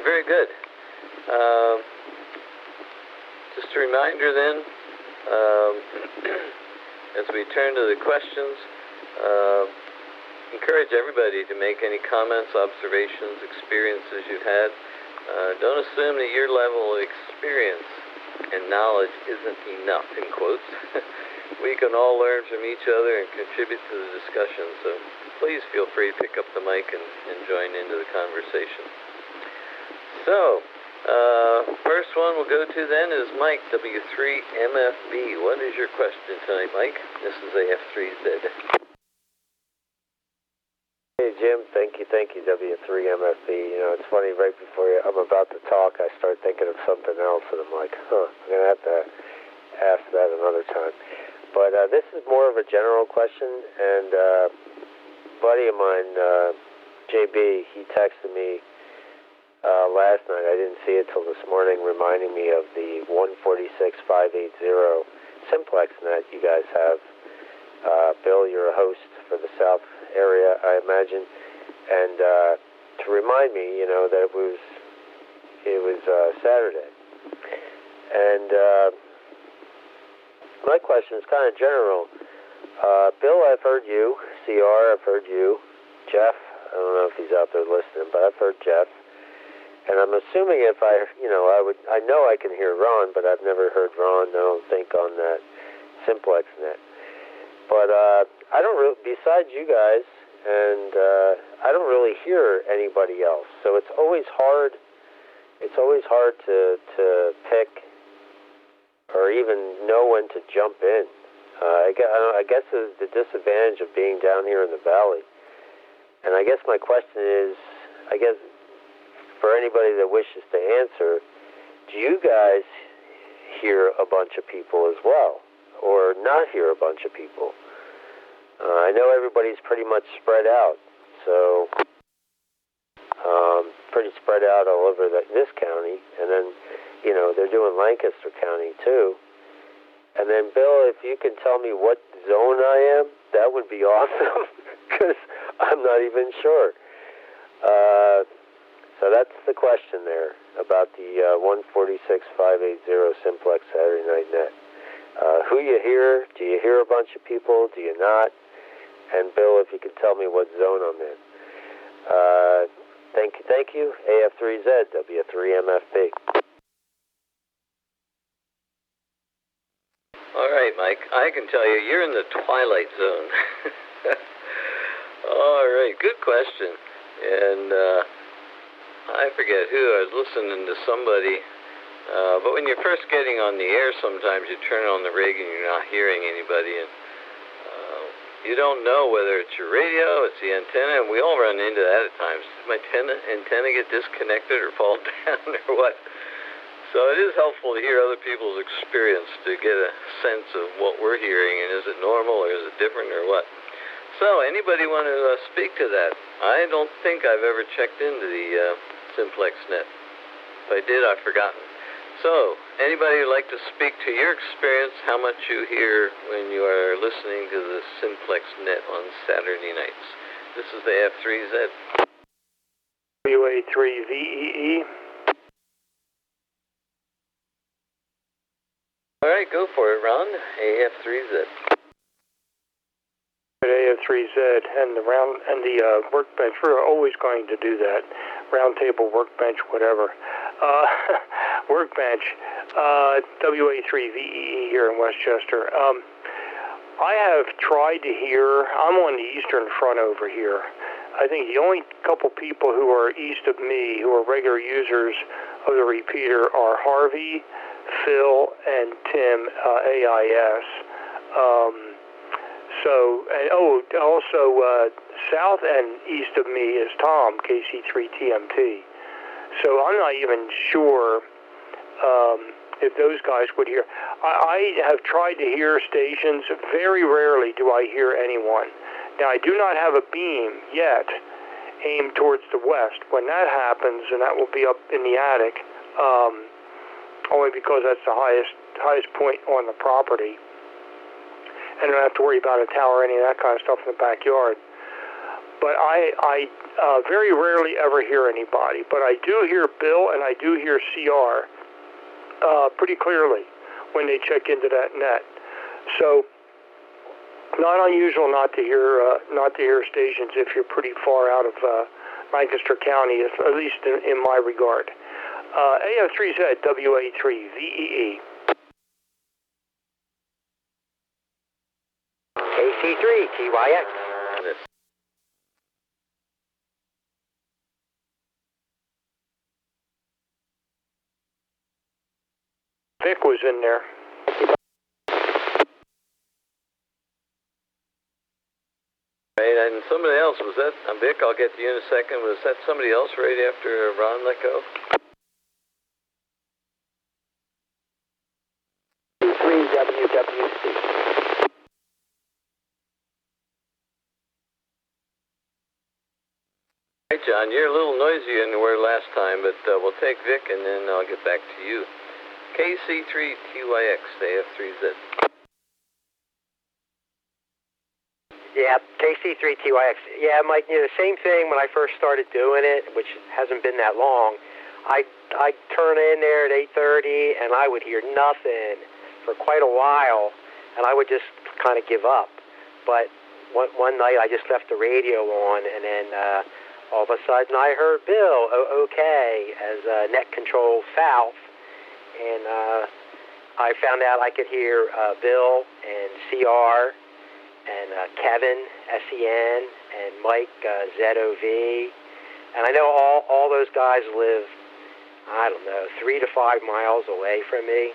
Very good. Just a reminder then, as we turn to the questions, encourage everybody to make any comments, observations, experiences you've had. Don't assume that your level of experience and knowledge isn't enough, in quotes. We can all learn from each other and contribute to the discussion, so please feel free to pick up the mic and join into the conversation. So, first one we'll go to then is Mike, W3MFB. What is your question tonight, Mike? This is AF3Z. Hey, Jim, thank you, W3MFB. You know, it's funny, right before I'm about to talk, I start thinking of something else, and I'm like, I'm going to have to ask that another time. But this is more of a general question, and a buddy of mine, JB, he texted me last night. I didn't see it till this morning, reminding me of the 146.580 simplex net you guys have. Bill, you're a host for the South area, I imagine, and to remind me, you know, that it was Saturday. And my question is kind of general. Bill, I've heard you. CR, I've heard you. Jeff, I don't know if he's out there listening, but I've heard Jeff. And I'm assuming if I know I can hear Ron, but I've never heard Ron, I don't think, on that simplex net. But I don't really, besides you guys, and I don't really hear anybody else. So it's always hard to pick or even know when to jump in. I guess it's the disadvantage of being down here in the valley. And I guess my question is, for anybody that wishes to answer, do you guys hear a bunch of people as well, or not hear a bunch of people? I know everybody's pretty much spread out, so pretty spread out all over this county, and then, you know, they're doing Lancaster County too. And then, Bill, if you can tell me what zone I am, that would be awesome, because I'm not even sure. So that's the question there about the 146.580 simplex Saturday night net. Who you hear? Do you hear a bunch of people? Do you not? And Bill, if you could tell me what zone I'm in. Thank you. AF3Z, W3MFB. All right, Mike. I can tell you, you're in the twilight zone. All right, good question. And I forget who, I was listening to somebody, but when you're first getting on the air, sometimes you turn on the rig and you're not hearing anybody, and you don't know whether it's your radio, it's the antenna, and we all run into that at times. Does my antenna get disconnected or fall down or what? So it is helpful to hear other people's experience to get a sense of what we're hearing, and is it normal or is it different or what? So anybody want to speak to that? I don't think I've ever checked into the simplex net. If I did, I've forgotten. So anybody would like to speak to your experience, how much you hear when you are listening to the simplex net on Saturday nights? This is the AF3Z. WA3VEE. All right, go for it, Ron. AF3Z. AF3Z and the workbench. We're always going to do that. Roundtable, workbench, whatever. Workbench. WA3VEE here in Westchester. I have tried to hear. I'm on the eastern front over here. I think the only couple people who are east of me who are regular users of the repeater are Harvey, Phil, and Tim, AIS. So, and also south and east of me is Tom, KC3TMT. So I'm not even sure if those guys would hear. I have tried to hear stations. Very rarely do I hear anyone. Now, I do not have a beam yet aimed towards the west. When that happens, and that will be up in the attic, only because that's the highest point on the property, and I don't have to worry about a tower or any of that kind of stuff in the backyard. But I very rarely ever hear anybody. But I do hear Bill and I do hear CR pretty clearly when they check into that net. So not unusual not to hear stations if you're pretty far out of Lancaster County, at least in my regard. AF3Z WA3VEE. KC3TYX. Vic was in there. Right, and somebody else, was that, Vic, I'll get to you in a second, was that somebody else right after Ron let go? W3WWC. Right, John, you're a little noisier than you were last time, but we'll take Vic and then I'll get back to you. KC3TYX, AF3Z. Yeah, KC3TYX. Yeah, Mike, the same thing when I first started doing it, which hasn't been that long. I'd turn in there at 8:30 and I would hear nothing for quite a while, and I would just kind of give up. But one night I just left the radio on, and then all of a sudden I heard Bill, okay, as net control south, and I found out I could hear Bill and CR and Kevin, SEN, and Mike, ZOV. And I know all those guys live, I don't know, 3 to 5 miles away from me.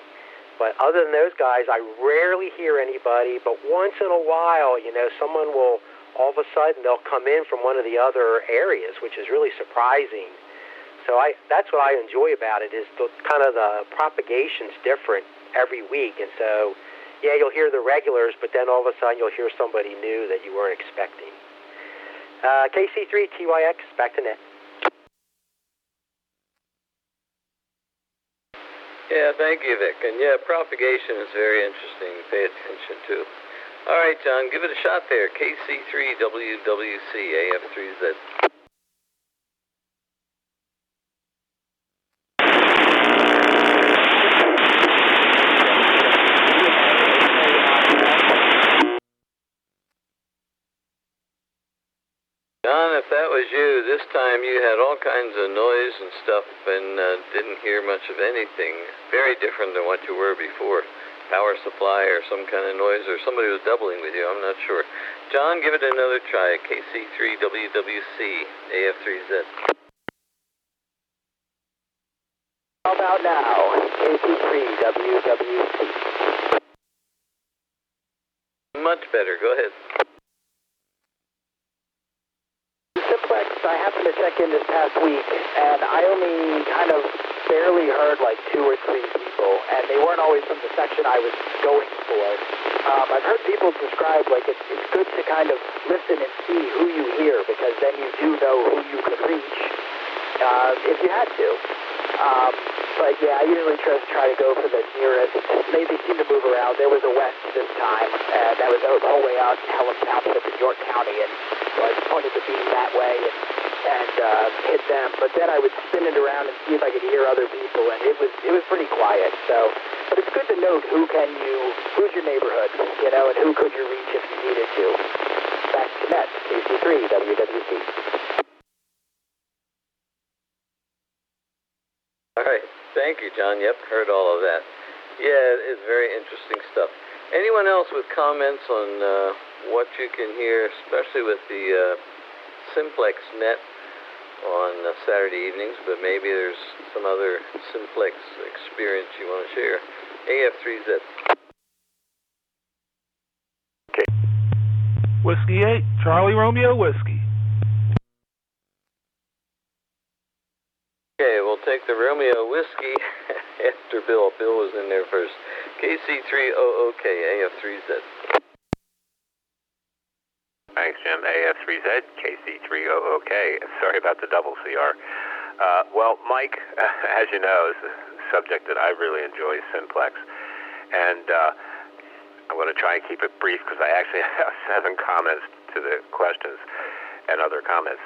But other than those guys, I rarely hear anybody. But once in a while, someone will, all of a sudden, they'll come in from one of the other areas, which is really surprising. So that's what I enjoy about it, is the propagation's different every week. And so, yeah, you'll hear the regulars, but then all of a sudden you'll hear somebody new that you weren't expecting. KC3TYX, back to net. Yeah, thank you, Vic. And yeah, propagation is very interesting to pay attention to. All right, John, give it a shot there. KC3WWC, AF3Z. John, if that was you, this time you had all kinds of noise and stuff and didn't hear much of anything. Very different than what you were before. Power supply or some kind of noise, or somebody was doubling with you, I'm not sure. John, give it another try. KC3WWC, AF3Z. How about now? KC3WWC. Much better, go ahead. Simplex, I happened to check in this past week, and I only kind of barely heard like 2 or 3 people, and they weren't always from the section I was going for. I've heard people describe like it's good to kind of listen and see who you hear, because then you do know who you could reach if you had to. But yeah, I usually try to go for the nearest. They seem to move around. There was a west this time, and that was the whole way out in Pelham Township in York County, and so I pointed the beam that way and hit them. But then I would spin it around and see if I could hear other people, and it was pretty quiet. So, but it's good to note who's your neighborhood, and who could you reach if you needed to. Back to net, KC3 WWC. All right. Thank you, John. Yep, heard all of that. Yeah, it's very interesting stuff. Anyone else with comments on what you can hear, especially with the Simplex net on Saturday evenings, but maybe there's some other Simplex experience you want to share? AF3Z. Okay. Whiskey 8, Charlie Romeo Whiskey. Okay, we'll take the Romeo Whiskey after Bill. Bill was in there first. KC3OOK, AF3Z. Thanks, Jim. AF3Z, KC3OOK. Sorry about the double CR. Well, Mike, as you know, is a subject that I really enjoy, simplex. And I'm going to try and keep it brief because I actually have 7 comments to the questions and other comments.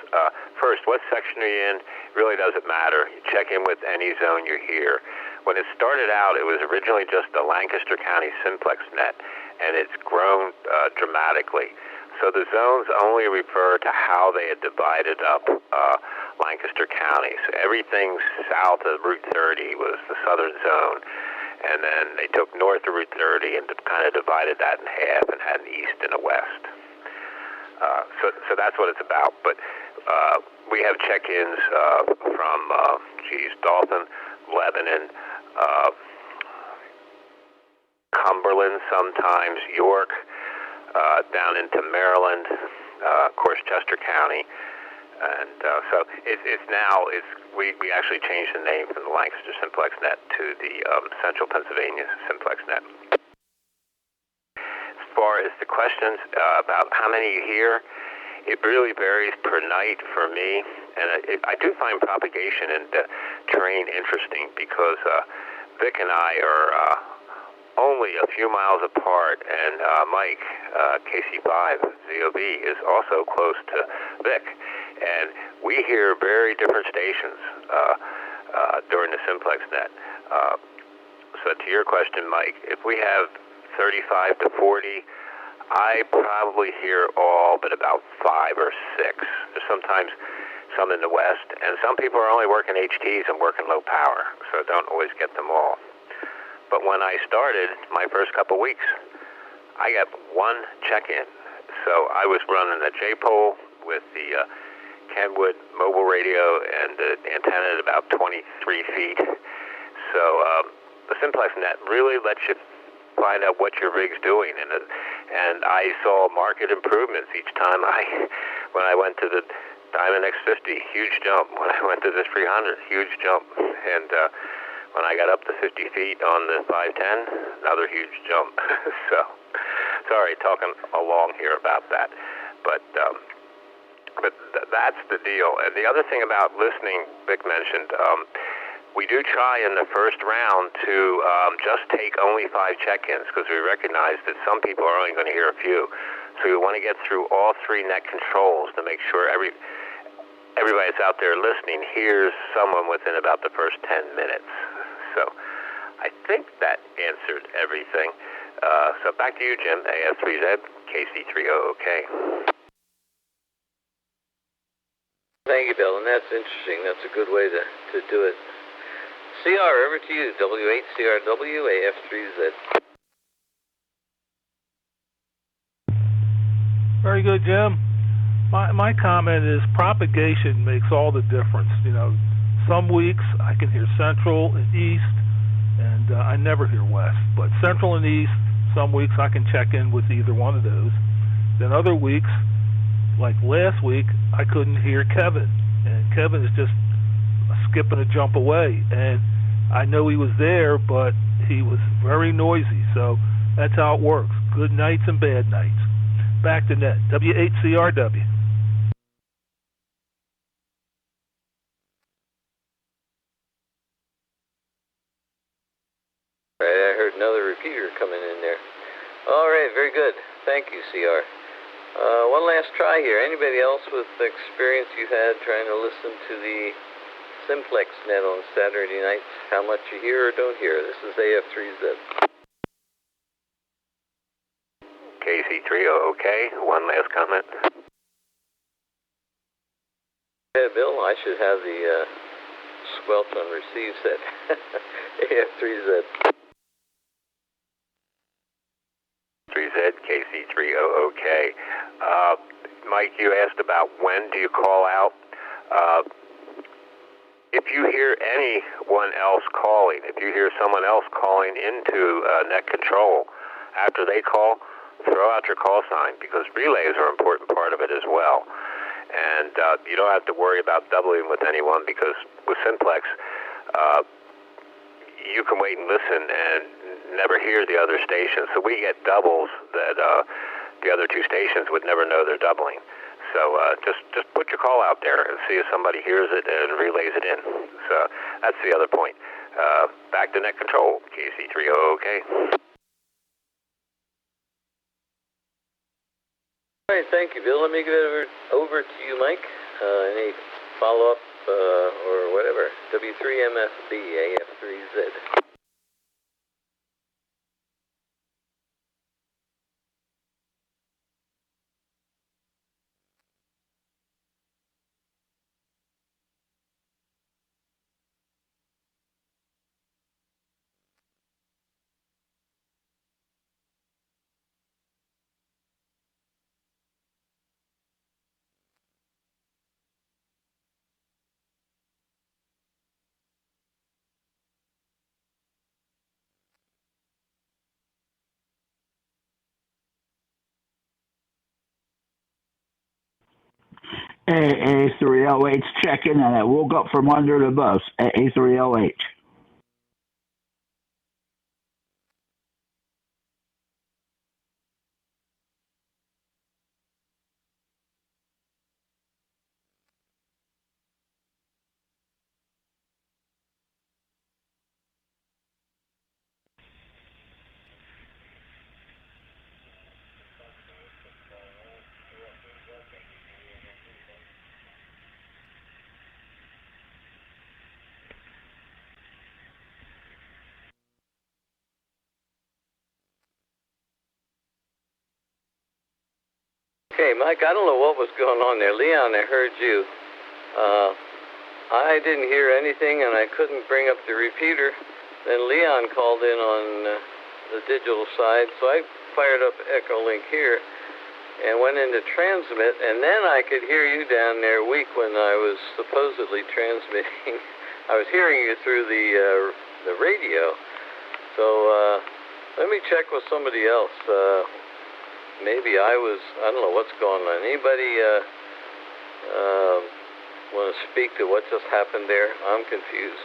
First, what section are you in? It really doesn't matter. You check in with any zone you're here. When it started out, it was originally just the Lancaster County simplex net, and it's grown dramatically. So the zones only refer to how they had divided up Lancaster County. So everything south of Route 30 was the southern zone, and then they took north of Route 30 and kind of divided that in half and had an east and a west. So that's what it's about. But we have check-ins from, Dalton, Lebanon, Cumberland sometimes, York, down into Maryland, of course, Chester County. And so we actually changed the name from the Lancaster Simplex Net to the Central Pennsylvania Simplex Net. As far as the questions about how many you hear, it really varies per night for me. And I do find propagation and terrain interesting because Vic and I are only a few miles apart, and Mike, KC5, ZOB, is also close to Vic. And we hear very different stations during the simplex net. So to your question, Mike, if we have 35 to 40, I probably hear all but about 5 or 6. There's sometimes some in the west, and some people are only working HTs and working low power, so don't always get them all. But when I started, my first couple weeks, I got 1 check-in. So I was running a J-pole with the Kenwood mobile radio and the antenna at about 23 feet. So the simplex net really lets you find out what your rig's doing, and I saw market improvements each time when I went to the Diamond X50, huge jump. When I went to the 300, huge jump, and when I got up to 50 feet on the 510, another huge jump. So, sorry, talking along here about that, but that's the deal. And the other thing about listening, Vic mentioned, we do try in the first round to just take only 5 check-ins because we recognize that some people are only going to hear a few. So we want to get through all 3 net controls to make sure everybody that's out there listening hears someone within about the first 10 minutes. So I think that answered everything. So back to you, Jim, AF3Z, KC3OOK. Thank you, Bill, and that's interesting. That's a good way to do it. CR, over to you, W8CRW, AF3Z. Very good, Jim. My comment is propagation makes all the difference. You know, some weeks I can hear central and east, and I never hear west. But central and east, some weeks I can check in with either one of those. Then other weeks, like last week, I couldn't hear Kevin, and Kevin is just skipping a jump away. And I know he was there, but he was very noisy. So that's how it works. Good nights and bad nights. Back to net. W8CRW. All right, I heard another repeater coming in there. All right, very good. Thank you, CR. One last try here. Anybody else with experience you've had trying to listen to the simplex net on Saturday nights? How much you hear or don't hear? This is AF3Z. KC3OOK, one last comment. Yeah, Bill, I should have the squelch on receive set. AF3Z. 3Z, KC3OOK. Mike, you asked about when do you call out. If you hear anyone else calling, if you hear someone else calling into net control after they call, throw out your call sign, because relays are an important part of it as well. And you don't have to worry about doubling with anyone, because with Simplex, you can wait and listen and never hear the other station. So we get doubles that the other two stations would never know they're doubling. So just put your call out there and see if somebody hears it and relays it in. So that's the other point. Back to net control, KC300OK. All right, thank you, Bill. Let me give it over to you, Mike. Any follow-up or whatever? W3MFB, AF3Z. A3LH checking, and I woke up from under the bus. A3LH. Okay, Mike, I don't know what was going on there. Leon, I heard you. I didn't hear anything, and I couldn't bring up the repeater. Then Leon called in on the digital side, so I fired up Echolink here and went into transmit, and then I could hear you down there weak when I was supposedly transmitting. I was hearing you through the radio. So let me check with somebody else. Maybe I don't know what's going on. Anybody want to speak to what just happened there? I'm confused.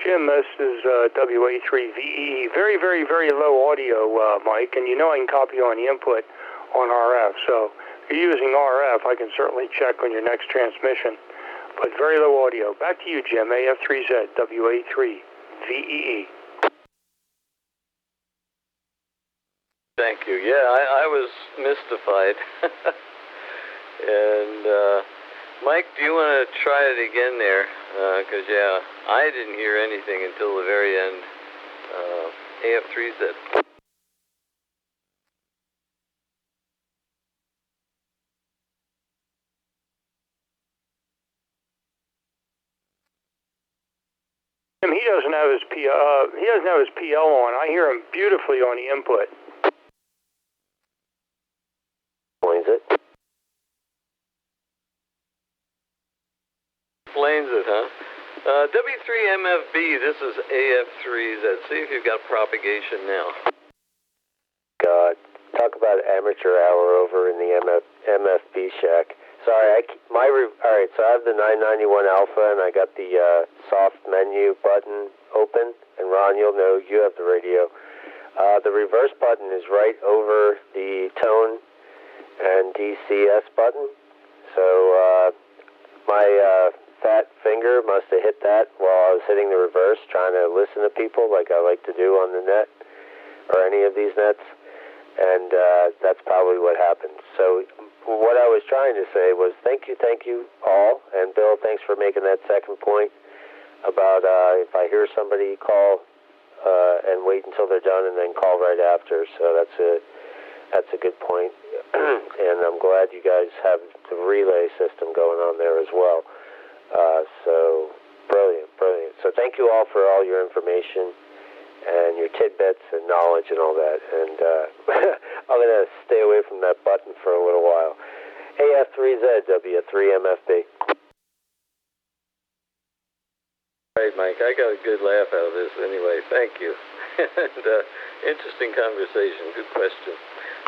Jim, this is WA3VE. Very, very, very low audio, Mike, and you know I can copy on the input on RF. So if you're using RF, I can certainly check on your next transmission. But very low audio. Back to you, Jim, AF3Z, WA3VEE. Thank you. Yeah, I was mystified. And Mike, do you want to try it again there? Because, yeah, I didn't hear anything until the very end. AF3Z. He doesn't have his PL on. I hear him beautifully on the input. Explains it. Explains it, huh? W3MFB, this is AF3Z. See if you've got propagation now. God, talk about amateur hour over in the MFB shack. Sorry, all right, so I have the 991 Alpha, and I got the soft menu button open, and Ron, you'll know you have the radio. The reverse button is right over the tone and DCS button, so my fat finger must have hit that while I was hitting the reverse, trying to listen to people like I like to do on the net, or any of these nets, and that's probably what happened. So what I was trying to say was thank you all, and Bill, thanks for making that second point about if I hear somebody call and wait until they're done and then call right after. So that's a good point, and I'm glad you guys have the relay system going on there as well. So brilliant. So thank you all for all your information and your tidbits and knowledge and all that. And I'm going to stay away from that button for a little while. AF3Z, W3MFB. All right, Mike, I got a good laugh out of this anyway. Thank you. And interesting conversation. Good question.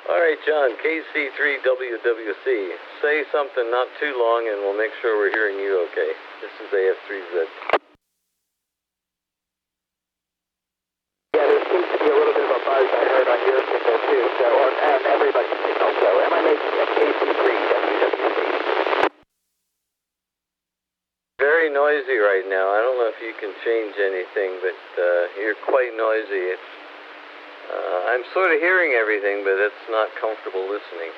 All right, John, KC3WWC. Say something not too long, and we'll make sure we're hearing you okay. This is AF3Z. Yeah, there seems to be a little bit of a buzz I heard on your signal too, and everybody's signal. So am I making a KC3WWC? Very noisy right now. I don't know if you can change anything, but you're quite noisy. I'm sort of hearing everything, but it's not comfortable listening.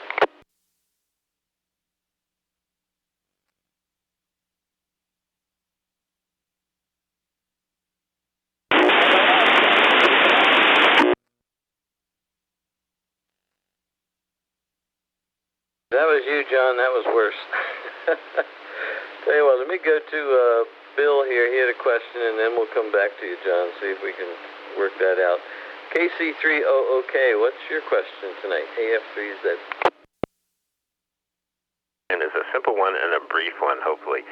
That was you, John. That was worse. Tell you what, let me go to Bill here. He had a question, and then we'll come back to you, John, see if we can work that out. KC3OOK, what's your question tonight? AF3Z. And it's a simple one and a brief one, hopefully.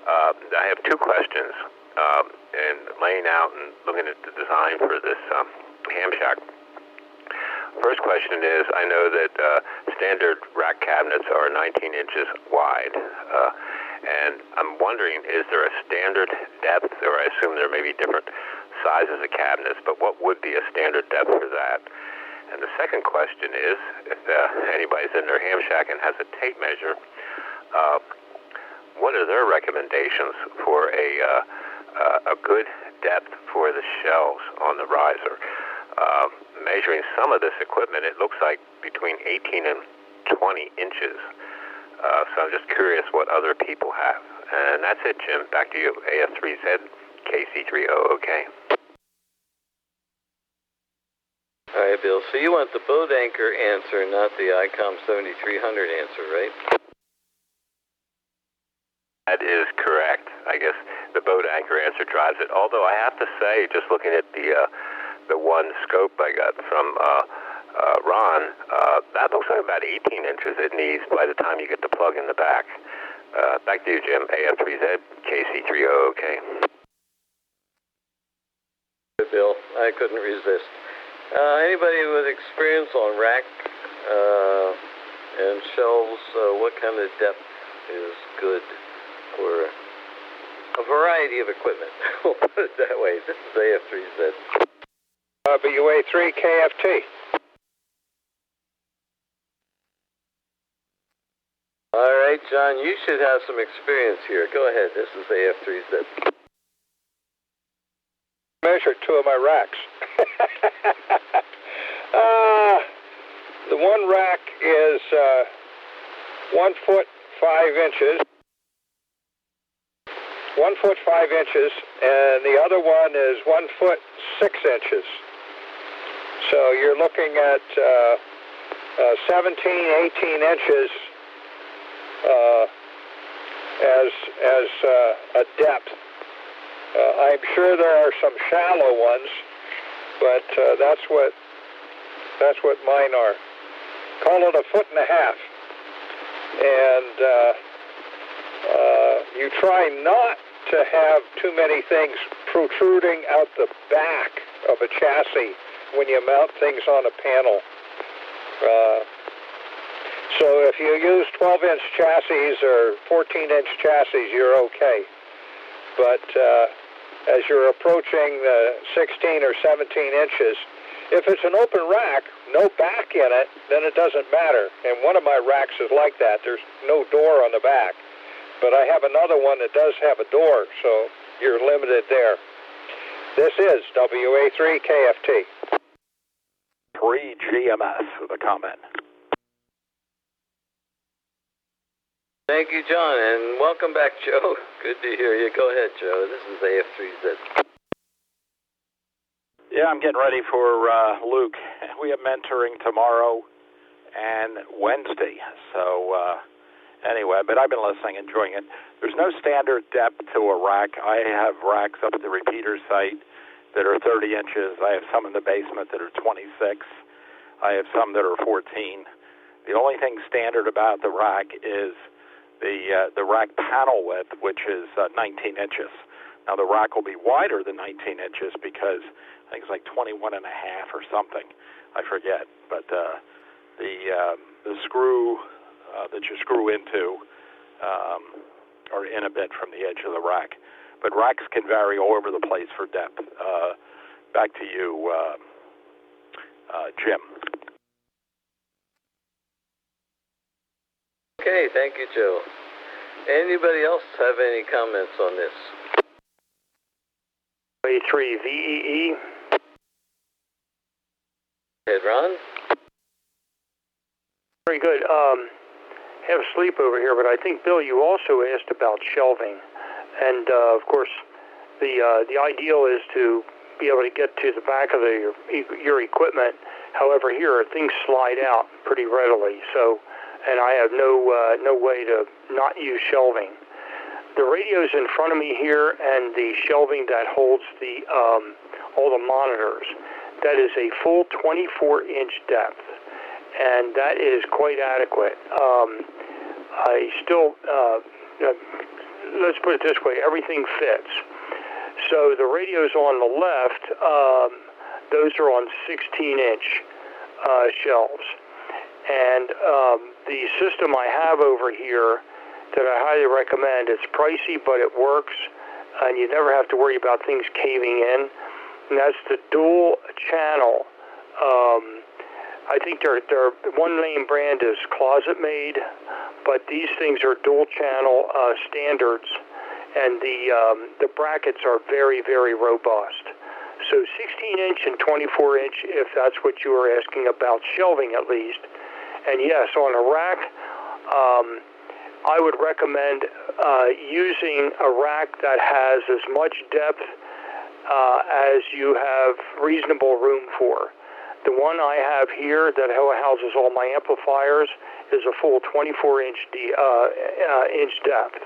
I have two questions, and laying out and looking at the design for this ham shack. First question is, I know that standard rack cabinets are 19 inches wide, and I'm wondering, is there a standard depth, or I assume there may be different sizes of cabinets, but what would be a standard depth for that? And the second question is, if anybody's in their ham shack and has a tape measure, what are their recommendations for a good depth for the shelves on the riser? Measuring some of this equipment, it looks like between 18 and 20 inches. So I'm just curious what other people have. And that's it, Jim. Back to you. AF3Z, KC3OOK. All right, Bill. So you want the boat anchor answer, not the ICOM 7300 answer, right? That is correct. I guess the boat anchor answer drives it. Although I have to say, just looking at the one scope I got from Ron, that looks like about 18 inches it needs by the time you get the plug in the back. Back to you, Jim. AF3Z, KC3OOK. Good, Bill. I couldn't resist. Anybody with experience on rack and shelves, what kind of depth is good for a variety of equipment? We'll put it that way. This is AF3Z. WA3 KFT. All right, John, you should have some experience here. Go ahead. This is AF3Z. Measured two of my racks. The one rack is 1 foot 5 inches. 1 foot 5 inches, and the other one is 1 foot 6 inches. So you're looking at 17, 18 inches as a depth. I'm sure there are some shallow ones, but that's what mine are. Call it 1.5 feet, and you try not to have too many things protruding out the back of a chassis when you mount things on a panel. So if you use 12-inch chassis or 14-inch chassis, you're okay. But as you're approaching 16 or 17 inches, if it's an open rack, no back in it, then it doesn't matter. And one of my racks is like that. There's no door on the back. But I have another one that does have a door, so you're limited there. This is WA3 KFT. W3GMS with a comment. Thank you, John, and welcome back, Joe. Good to hear you. Go ahead, Joe. This is AF3Z. Yeah, I'm getting ready for Luke. We have mentoring tomorrow and Wednesday. So anyway, but I've been listening, enjoying it. There's no standard depth to a rack. I have racks up at the repeater site that are 30 inches. I have some in the basement that are 26. I have some that are 14. The only thing standard about the rack is the rack panel width, which is 19 inches. Now the rack will be wider than 19 inches because I think it's like 21 and a half or something. I forget. But the screw that you screw into are in a bit from the edge of the rack. But racks can vary all over the place for depth. Back to you, Jim. Okay, thank you, Joe. Anybody else have any comments on this? W3VEE. Head Ron? Very good. Have a sleep over here, but I think, Bill, you also asked about shelving. And, of course, the ideal is to be able to get to the back of your equipment. However, here, things slide out pretty readily. So, and I have no way to not use shelving. The radio's in front of me here, and the shelving that holds the all the monitors, that is a full 24-inch depth, and that is quite adequate. I still, let's put it this way, everything fits. So the radios on the left, those are on 16-inch shelves. And the system I have over here that I highly recommend, it's pricey, but it works, and you never have to worry about things caving in. And that's the dual channel. I think their one name brand is Closet Made, but these things are dual channel standards, and the brackets are very, very robust. So 16-inch and 24-inch, if that's what you were asking about, shelving at least. And yes, on a rack, I would recommend using a rack that has as much depth as you have reasonable room for. The one I have here that houses all my amplifiers is a full 24-inch inch depth.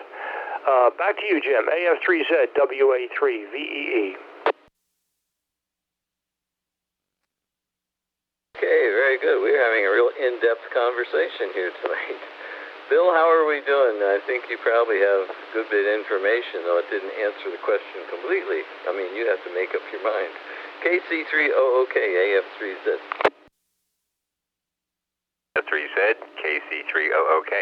Back to you, Jim. AF3Z WA3VEE. Okay, very good. We're having a real in-depth conversation here tonight. Bill, how are we doing? I think you probably have a good bit of information, though it didn't answer the question completely. I mean, you have to make up your mind. KC3OOK, AF3Z. AF3Z, KC3OOK.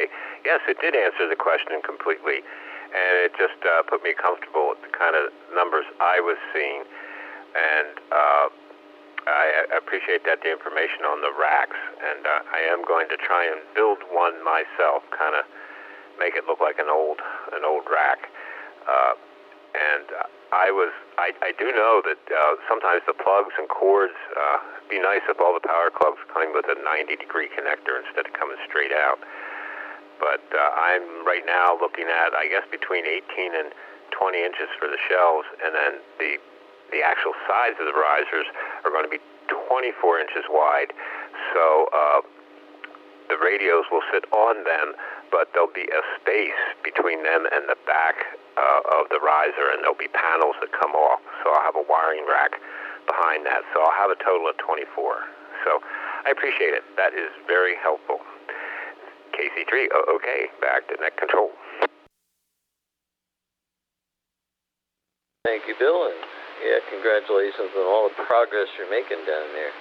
Yes, it did answer the question completely, and it just put me comfortable with the kind of numbers I was seeing. And I appreciate that, the information on the racks, and I am going to try and build one myself, kind of make it look like an old rack. I do know that sometimes the plugs and cords, it'd be nice if all the power plugs coming with a 90-degree connector instead of coming straight out. But I'm right now looking at, I guess, between 18 and 20 inches for the shelves, and then the actual sides of the risers are going to be 24 inches wide. So the radios will sit on them, but there'll be a space between them and the back of the riser, and there'll be panels that come off. So I'll have a wiring rack behind that. So I'll have a total of 24. So I appreciate it. That is very helpful. KC3OOK, back to net control. Thank you, Bill, and yeah, congratulations on all the progress you're making down there.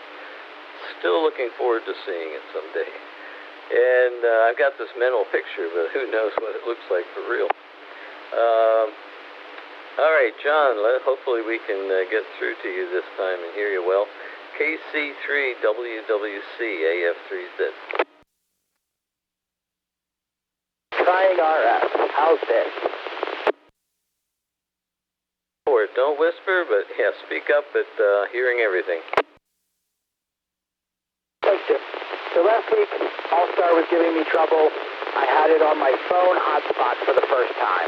Still looking forward to seeing it someday. And I've got this mental picture, but who knows what it looks like for real. All right, John, hopefully we can get through to you this time and hear you well. KC3WWC, AF3Z. Trying RF. How's this? Don't whisper, but yeah, speak up at hearing everything. Thanks, Jim. So last week, Allstar was giving me trouble. I had it on my phone hotspot for the first time.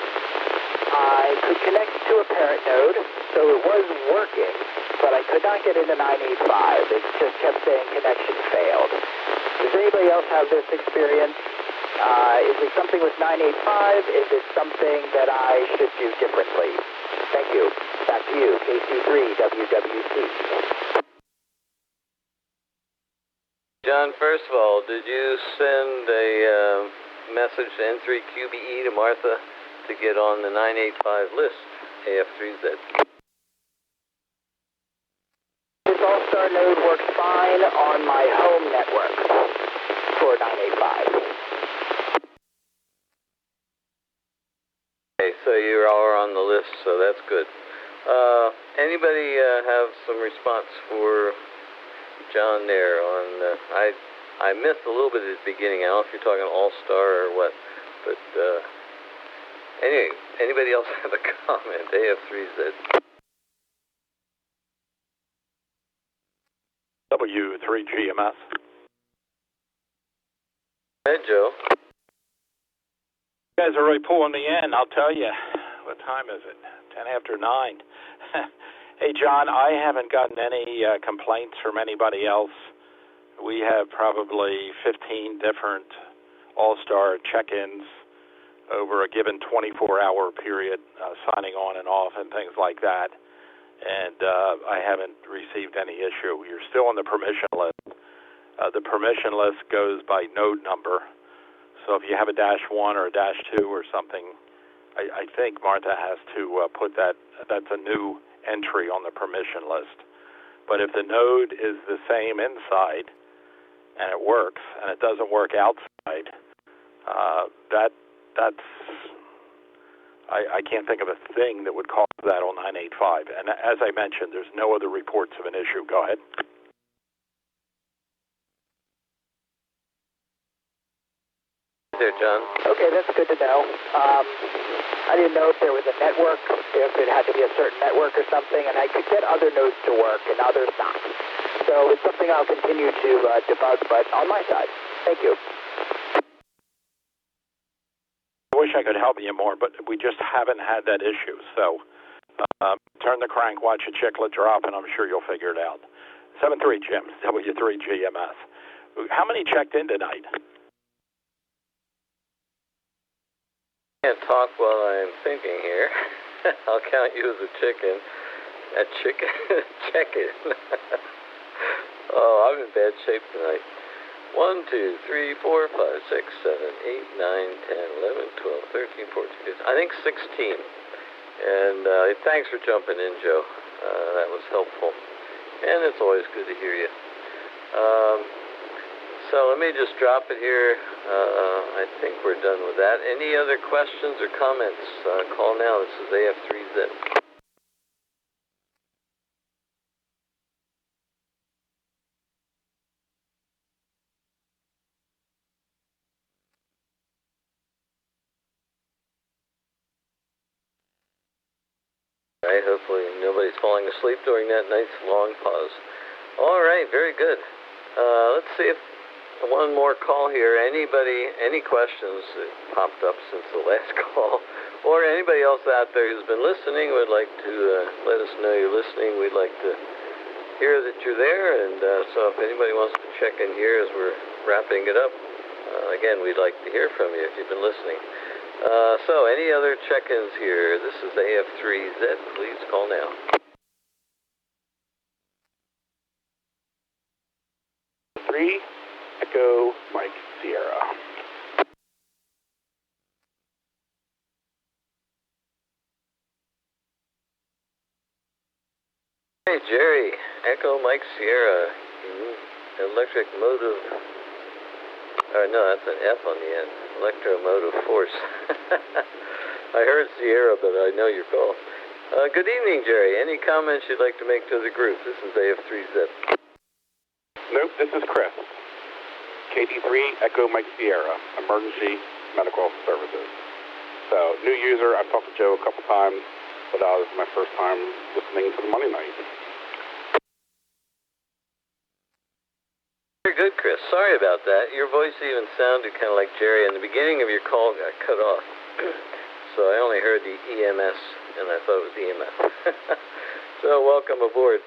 I could connect to a parent node, so it was working, but I could not get into 985. It just kept saying connection failed. Does anybody else have this experience? Is it something with 985? Is it something that I should do differently? Thank you. Back to you, KC3WWC. John, first of all, did you send a message to N3QBE to Martha to get on the 985 list? AF3Z. This Allstar node works fine on my home network for 985. Okay, so you all are on the list, so that's good. Anybody have some response for John there on, I missed a little bit at the beginning. I don't know if you're talking Allstar or what, but anyway, anybody else have a comment? AF3Z. W3GMS. Hey, Joe. You guys are really pulling me in, I'll tell you. What time is it? 10 after 9. Hey, John, I haven't gotten any complaints from anybody else. We have probably 15 different Allstar check-ins over a given 24-hour period, signing on and off and things like that. And I haven't received any issue. You're still on the permission list. The permission list goes by node number. So if you have a -1 or a -2 or something, I think Martha has to put that. That's a new entry on the permission list. But if the node is the same inside and it works and it doesn't work outside, that's I can't think of a thing that would cause that on 985. And as I mentioned, there's no other reports of an issue. Go ahead. There, John. Okay, that's good to know. I didn't know if there was a network, if it had to be a certain network or something, and I could get other nodes to work and others not. So it's something I'll continue to debug, but on my side. Thank you. I wish I could help you more, but we just haven't had that issue. So turn the crank, watch a chicklet drop, and I'm sure you'll figure it out. 73 Jim, W3GMS. How many checked in tonight? Can't talk while I'm thinking here. I'll count you as a chicken. A chicken? Check-in. Oh, I'm in bad shape tonight. 1, 2, 3, 4, 5, 6, 7, 8, 9, 10, 11, 12, 13, 14, 15. I think 16. And thanks for jumping in, Joe. That was helpful. And it's always good to hear you. So let me just drop it here. I think we're done with that. Any other questions or comments? Call now. This is AF3Z. All right, hopefully nobody's falling asleep during that night's long pause. All right, very good. Let's see if one more call here. Anybody, any questions that popped up since the last call, or anybody else out there who's been listening would like to let us know you're listening. We'd like to hear that you're there, and so if anybody wants to check in here as we're wrapping it up, again, we'd like to hear from you if you've been listening. So any other check-ins here? This is AF3Z. Please call now. Echo Mike Sierra. Hey, Jerry. Echo Mike Sierra. Electric motive. No, that's an F on the end. Electromotive force. I heard Sierra, but I know your call. Good evening, Jerry. Any comments you'd like to make to the group? This is AF3Z. Nope, this is Chris. KD3 Echo Mike Sierra, Emergency Medical Services. So, new user. I've talked to Joe a couple times, but this is my first time listening to the Monday night. Very good, Chris. Sorry about that. Your voice even sounded kind of like Jerry, and the beginning of your call got cut off. So I only heard the EMS, and I thought it was EMS. So welcome aboard.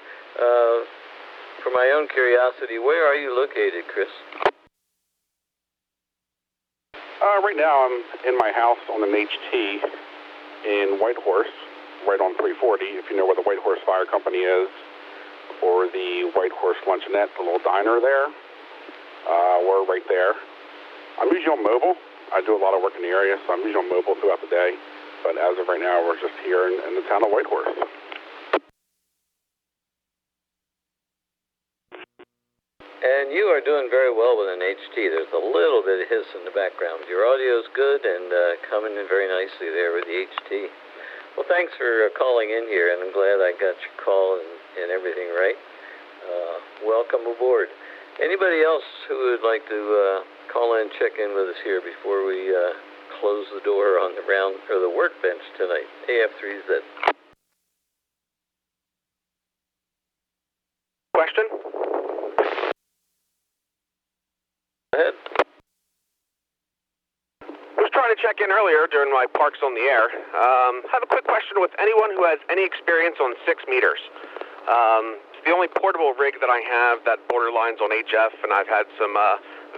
For my own curiosity, where are you located, Chris? Right now I'm in my house on an HT in Whitehorse, right on 340, if you know where the Whitehorse Fire Company is, or the Whitehorse Luncheonette, the little diner there. We're right there. I'm usually on mobile. I do a lot of work in the area, so I'm usually on mobile throughout the day. But as of right now, we're just here in the town of Whitehorse. And you are doing very well with an HT. There's a little bit of hiss in the background. Your audio's good and coming in very nicely there with the HT. Well, thanks for calling in here, and I'm glad I got your call and everything right. Welcome aboard. Anybody else who would like to call in, check in with us here before we close the door on the round or the workbench tonight? AF3Z. Question? Go ahead. Was trying to check in earlier during my Parks on the Air. Have a quick question with anyone who has any experience on 6 meters. It's the only portable rig that I have that borderlines on HF, and I've had some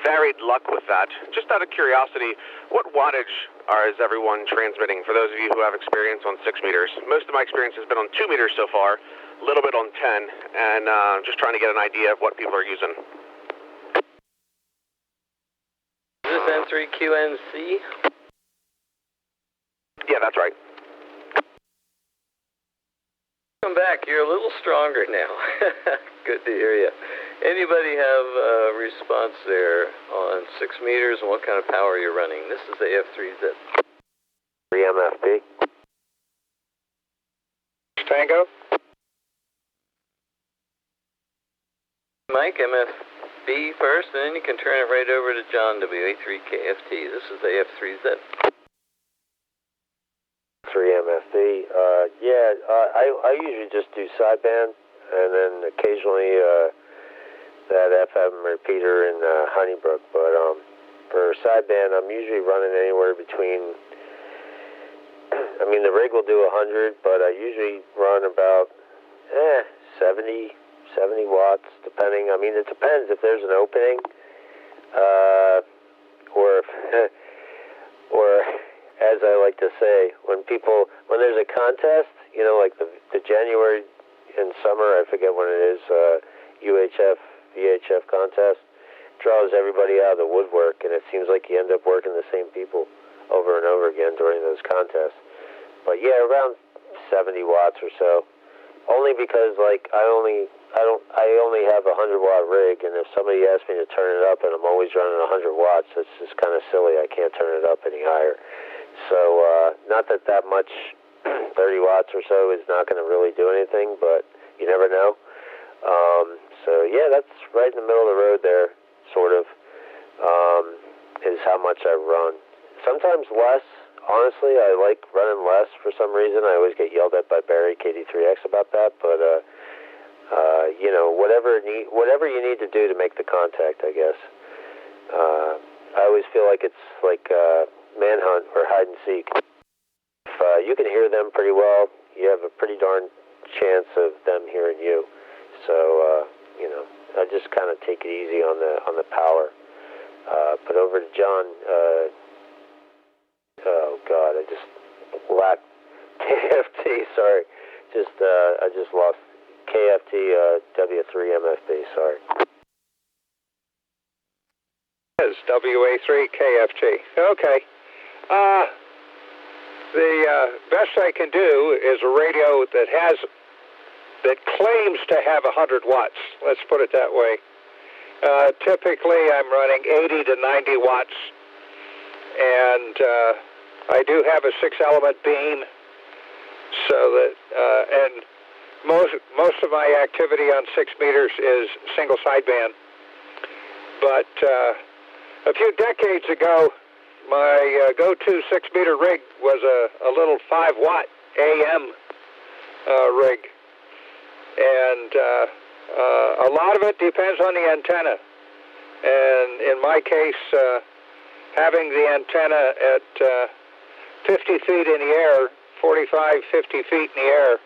varied luck with that. Just out of curiosity, what wattage is everyone transmitting for those of you who have experience on 6 meters? Most of my experience has been on 2 meters so far, a little bit on 10, and just trying to get an idea of what people are using. Is this N3QNC? Yeah, that's right. Welcome back. You're a little stronger now. Good to hear you. Anybody have a response there on 6 meters and what kind of power you're running? This is AF3Z. 3MFB. Tango. Mike, MFB first, and then you can turn it right over to John, WA3KFT. This is AF3Z. 3MFB. I usually just do sideband, and then occasionally that FM repeater in Honeybrook. But for sideband, I'm usually running anywhere between. I mean, the rig will do 100, but I usually run about 70 watts, depending. I mean, it depends if there's an opening, or as I like to say, when there's a contest, you know, like the January and summer, I forget when it is, UHF, VHF contest, draws everybody out of the woodwork, and it seems like you end up working the same people over and over again during those contests. But yeah, around 70 watts or so. Only because, like, I only have a 100-watt rig, and if somebody asks me to turn it up, and I'm always running 100 watts, it's just kind of silly. I can't turn it up any higher. So, not that much, 30 watts or so is not going to really do anything, but you never know. So, yeah, that's right in the middle of the road there, sort of, is how much I run. Sometimes less. Honestly, I like running less for some reason. I always get yelled at by Barry, KD3X, about that, but, you know, whatever you need to do to make the contact, I guess. I always feel like it's like manhunt or hide and seek. If you can hear them pretty well, you have a pretty darn chance of them hearing you. So, you know, I just kind of take it easy on the power. But over to John. Oh God, I just lacked KFT. Sorry, I just lost KFT W3MFB. Sorry. It's WA3KFT. Okay. The best I can do is a radio that claims to have 100 watts. Let's put it that way. Typically, I'm running 80 to 90 watts, and I do have a 6-element beam, so that and most of my activity on 6 meters is single sideband. But a few decades ago, my go-to 6-meter rig was a little 5-watt AM rig, and a lot of it depends on the antenna. And in my case, having the antenna at 50 feet in the air, 45, 50 feet in the air,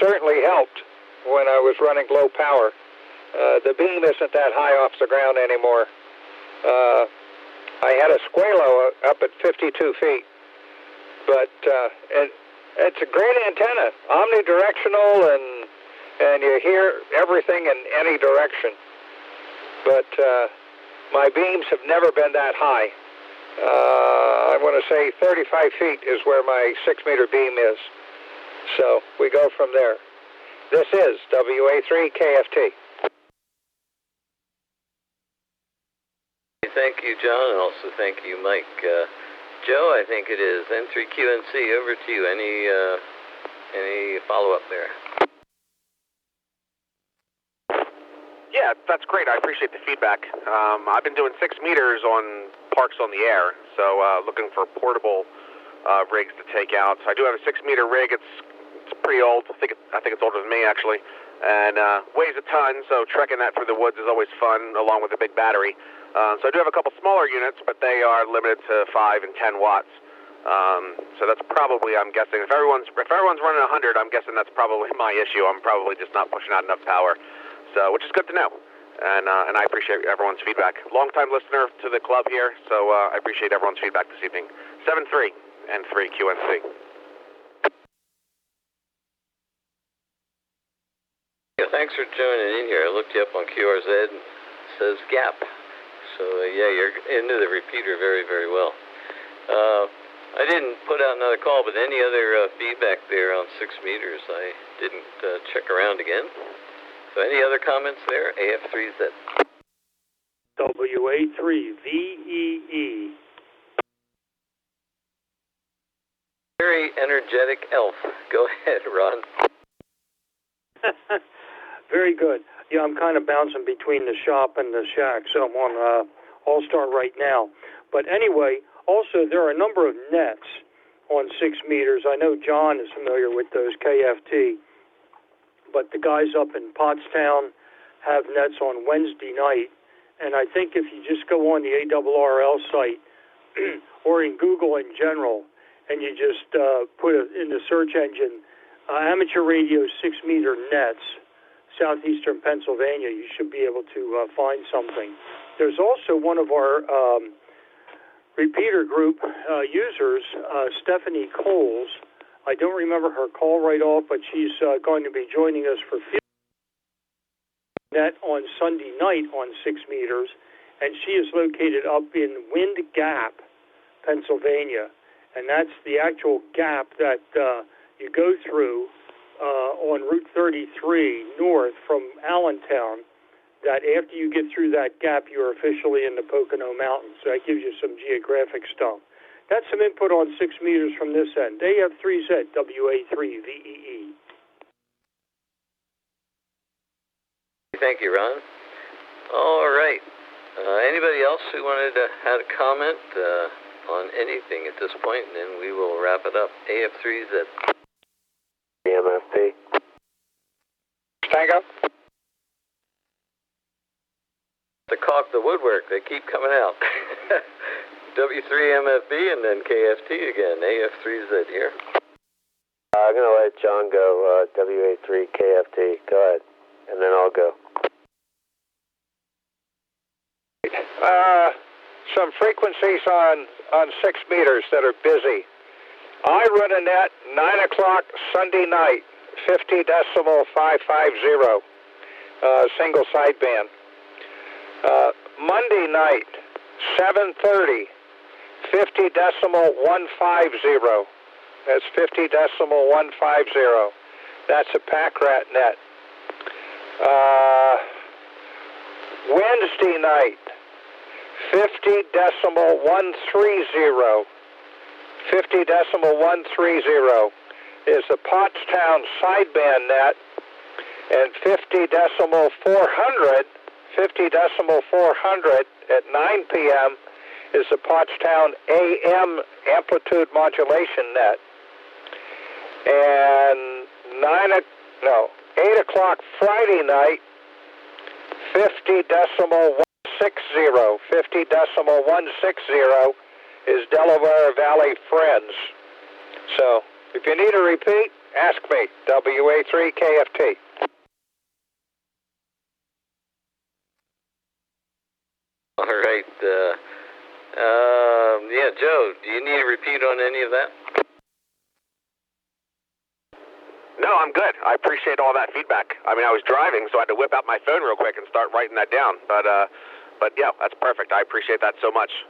certainly helped when I was running low power. The beam isn't that high off the ground anymore. I had a Squalo up at 52 feet, but it's a great antenna, omnidirectional, and you hear everything in any direction. But my beams have never been that high. I want to say 35 feet is where my 6-meter beam is. So we go from there. This is WA3KFT. Thank you, John, and also thank you, Mike. Joe, I think it is N3QNC. Over to you. Any follow-up there? Yeah, that's great. I appreciate the feedback. I've been doing 6 meters on parks on the air, so looking for portable rigs to take out. So I do have a 6-meter rig. It's pretty old. I think it's older than me, actually, and weighs a ton. So trekking that through the woods is always fun, along with a big battery. So I do have a couple smaller units, but they are limited to 5 and 10 watts. So that's probably, I'm guessing, if everyone's running 100, I'm guessing that's probably my issue. I'm probably just not pushing out enough power. So, which is good to know, and I appreciate everyone's feedback. Long-time listener to the club here, so I appreciate everyone's feedback this evening. 7-3 and 3 QNC. Yeah, thanks for joining in here. I looked you up on QRZ, and it says gap. So, yeah, you're into the repeater very, very well. I didn't put out another call, but any other feedback there on 6 meters, I didn't check around again. So any other comments there? AF3Z. WA3VEE. Very energetic elf. Go ahead, Ron. Very good. Yeah, I'm kind of bouncing between the shop and the shack, so I'm on Allstar right now. But anyway, also there are a number of nets on 6 meters. I know John is familiar with those, KFT. But the guys up in Pottstown have nets on Wednesday night. And I think if you just go on the ARRL site or in Google in general, and you just put it in the search engine, amateur radio 6-meter nets, southeastern Pennsylvania, you should be able to find something. There's also one of our repeater group users, Stephanie Coles. I don't remember her call right off, but she's going to be joining us for Field Net on Sunday night on 6 meters, and she is located up in Wind Gap, Pennsylvania, and that's the actual gap that you go through on Route 33 north from Allentown, that after you get through that gap, you're officially in the Pocono Mountains. So that gives you some geographic stuff. That's some input on 6 meters from this end. AF3Z, WA3VEE. Thank you, Ron. All right. Anybody else who wanted to have a comment on anything at this point, and then we will wrap it up. AF3Z. MFP. Tango. To caulk the woodwork, they keep coming out. W3MFB and then KFT again. AF3Z here. I'm going to let John go, WA3KFT. Go ahead, and then I'll go. Some frequencies on 6 meters that are busy. I run a net 9 o'clock Sunday night, 50.550, single sideband. Monday night, 7:30, 50.150. That's 50.150. That's a pack rat net. Wednesday night, 50.130. 50.130 is the Pottstown sideband net, and 50.400 at 9 p.m. is the Pottstown AM amplitude modulation net. And 8 o'clock Friday night, 50.160. 50.160 is Delaware Valley Friends. So, if you need a repeat, ask me, WA3KFT. All right. Yeah, Joe, do you need a repeat on any of that? No, I'm good. I appreciate all that feedback. I mean, I was driving, so I had to whip out my phone real quick and start writing that down. But yeah, that's perfect. I appreciate that so much.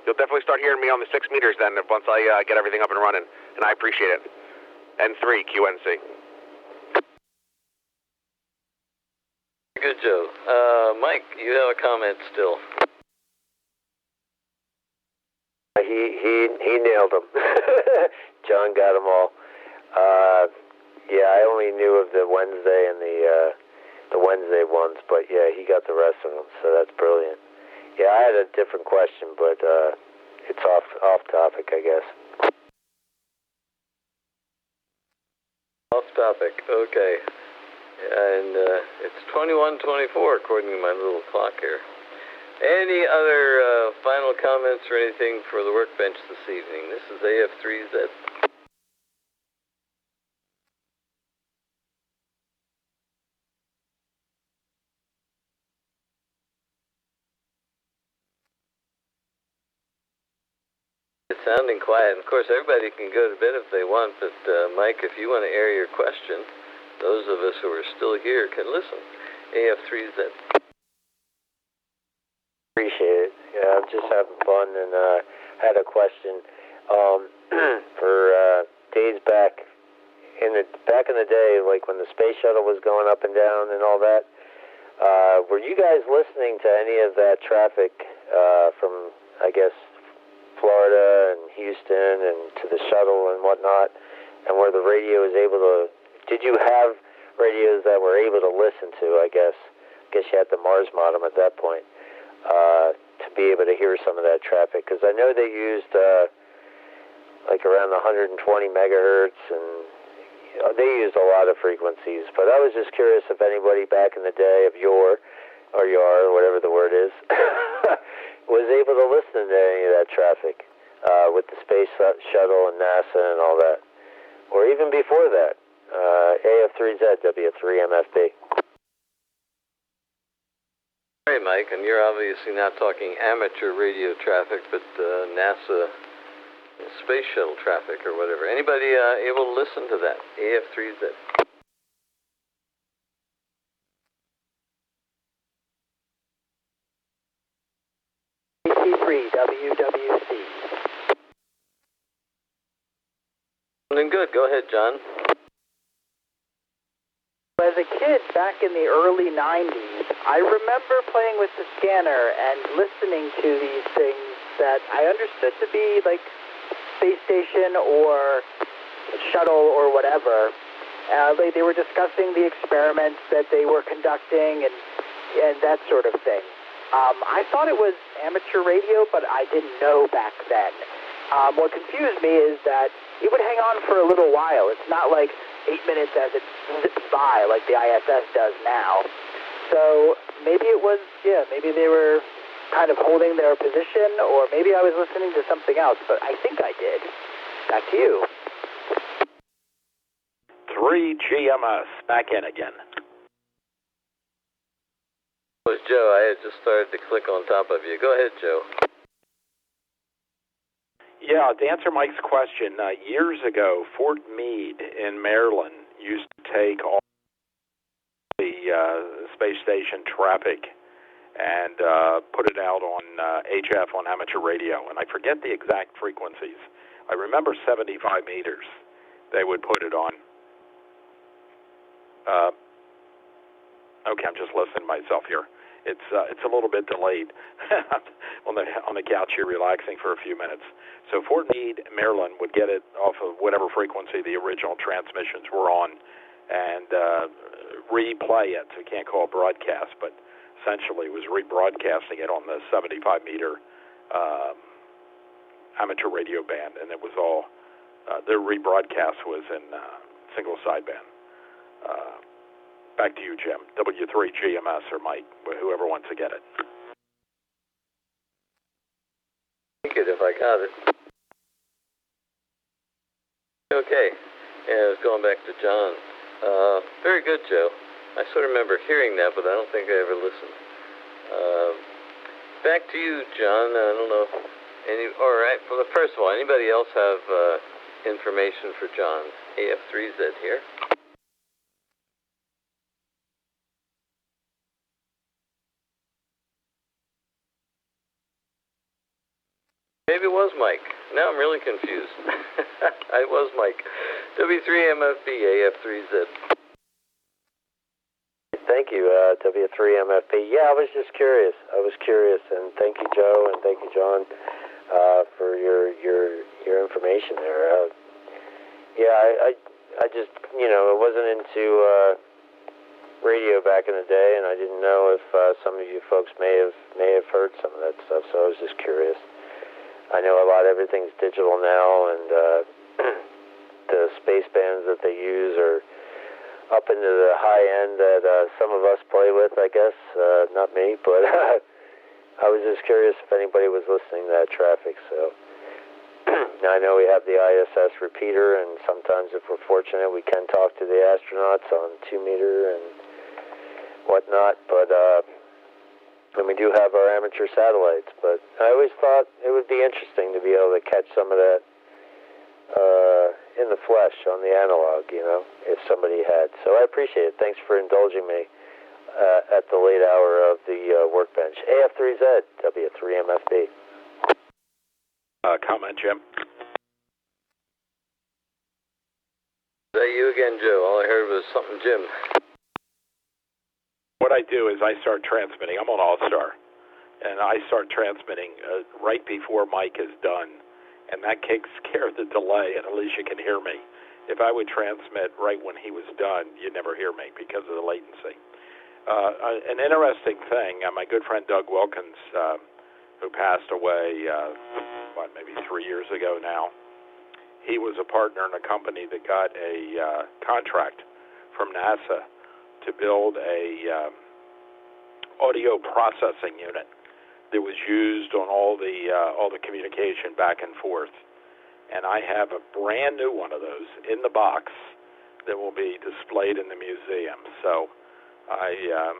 You'll definitely start hearing me on the 6 meters then once I get everything up and running, and I appreciate it. N3 QNC. Good, Joe. Mike, you have a comment still. He nailed them. John got them all. Yeah, I only knew of the Wednesday and the Wednesday ones, but yeah, he got the rest of them, so that's brilliant. Yeah, I had a different question, but it's off topic, I guess. Off topic, okay. And it's 21:24 according to my little clock here. Any other final comments or anything for the workbench this evening? This is AF3Z. It's sounding quiet. Of course, everybody can go to bed if they want, but Mike, if you want to air your question, those of us who are still here can listen. AF3Z. Appreciate it. Yeah, I'm just having fun, and had a question for days back. Back in the day, like when the space shuttle was going up and down and all that, were you guys listening to any of that traffic from, I guess, Florida and Houston and to the shuttle and whatnot, and where the radio is able to, did you have radios that were able to listen to, I guess you had the Mars modem at that point, to be able to hear some of that traffic? Because I know they used like around 120 megahertz, and they used a lot of frequencies, but I was just curious if anybody back in the day of your whatever the word is was able to listen to any of that traffic with the space shuttle and NASA and all that, or even before that. AF3Z, W3MFB. Hey, Mike, and you're obviously not talking amateur radio traffic, but NASA space shuttle traffic or whatever. Anybody able to listen to that? AF3Z. AC3WWC. Something good. Go ahead, John. As a kid back in the early 90s, I remember playing with the scanner and listening to these things that I understood to be like space station or shuttle or whatever. They were discussing the experiments that they were conducting and that sort of thing. I thought it was amateur radio, but I didn't know back then. What confused me is that it would hang on for a little while. It's not like 8 minutes as it zips by like the ISS does now. So maybe it was, maybe they were kind of holding their position, or maybe I was listening to something else, but I think I did. Back to you. W3GMS, back in again. It was Joe. I had just started to click on top of you. Go ahead, Joe. Yeah, to answer Mike's question, years ago, Fort Meade in Maryland used to take all the space station traffic and put it out on HF on amateur radio, and I forget the exact frequencies. I remember 75 meters they would put it on. Okay, I'm just listening to myself here. It's a little bit delayed on the couch here, relaxing for a few minutes. So Fort Meade, Maryland, would get it off of whatever frequency the original transmissions were on, and replay it. So you can't call it broadcast, but essentially it was rebroadcasting it on the 75 meter amateur radio band, and it was all their rebroadcast was in single sideband. Back to you, Jim. W3GMS or Mike, whoever wants to get it. Take it if I got it. Okay. Yeah, I was going back to John. Very good, Joe. I sort of remember hearing that, but I don't think I ever listened. Back to you, John. I don't know. All right. Well, first of all, anybody else have information for John? AF3Z here. confused. I was Mike. W3MFB, AF3Z. Thank you, W3MFB. Yeah, I was just curious. And thank you, Joe, and thank you, John, for your information there. I just, I wasn't into radio back in the day, and I didn't know if some of you folks may have heard some of that stuff. So I was just curious. I know a lot of everything's digital now, and the space bands that they use are up into the high end that some of us play with, I guess. Not me, but I was just curious if anybody was listening to that traffic. So now I know we have the ISS repeater, and sometimes if we're fortunate, we can talk to the astronauts on 2 meter and whatnot. But and we do have our amateur satellites. But I always thought it would be interesting to be able to catch some of that in the flesh on the analog, if somebody had. So I appreciate it. Thanks for indulging me at the late hour of the workbench. AF3Z, W3MFB. Comment, Jim? Is that you again, Joe? All I heard was something, Jim. What I do is I start transmitting. I'm on Allstar, and I start transmitting right before Mike is done. And that takes care of the delay, and at least you can hear me. If I would transmit right when he was done, you'd never hear me because of the latency. An interesting thing, my good friend Doug Wilkins, who passed away, maybe 3 years ago now, he was a partner in a company that got a contract from NASA to build a audio processing unit that was used on all the communication back and forth. And I have a brand new one of those in the box that will be displayed in the museum. So I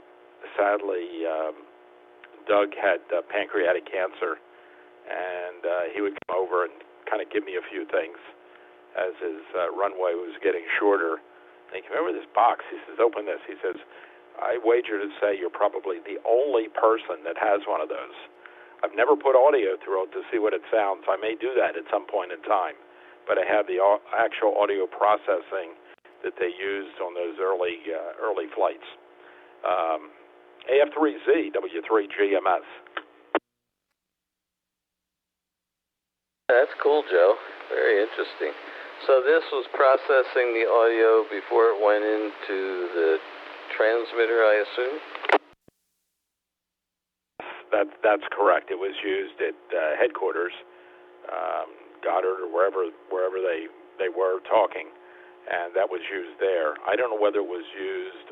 sadly, Doug had pancreatic cancer, and he would come over and kind of give me a few things as his runway was getting shorter. And he came over this box. He says, "Open this." He says, "I wager to say you're probably the only person that has one of those. I've never put audio through it to see what it sounds. I may do that at some point in time, but I have the actual audio processing that they used on those early flights." AF3Z, W3GMS. That's cool, Joe. Very interesting. So this was processing the audio before it went into the transmitter, I assume? That's correct. It was used at headquarters, Goddard or wherever they were talking, and that was used there. I don't know whether it was used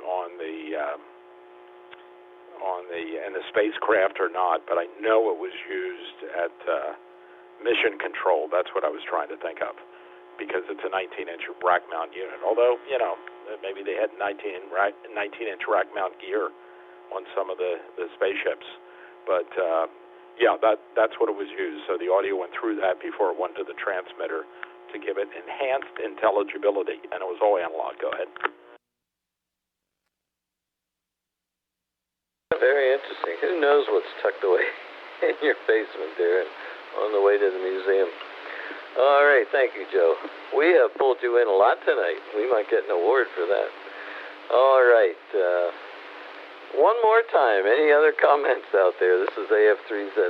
in the spacecraft or not, but I know it was used at mission control. That's what I was trying to think of, because it's a 19-inch rack mount unit. Although maybe they had 19-inch rack mount gear on some of the spaceships. But, that's what it was used. So the audio went through that before it went to the transmitter to give it enhanced intelligibility, and it was all analog. Go ahead. Very interesting. Who knows what's tucked away in your basement there and on the way to the museum. All right, thank you, Joe. We have pulled you in a lot tonight. We might get an award for that. All right. One more time, any other comments out there? This is AF3Z.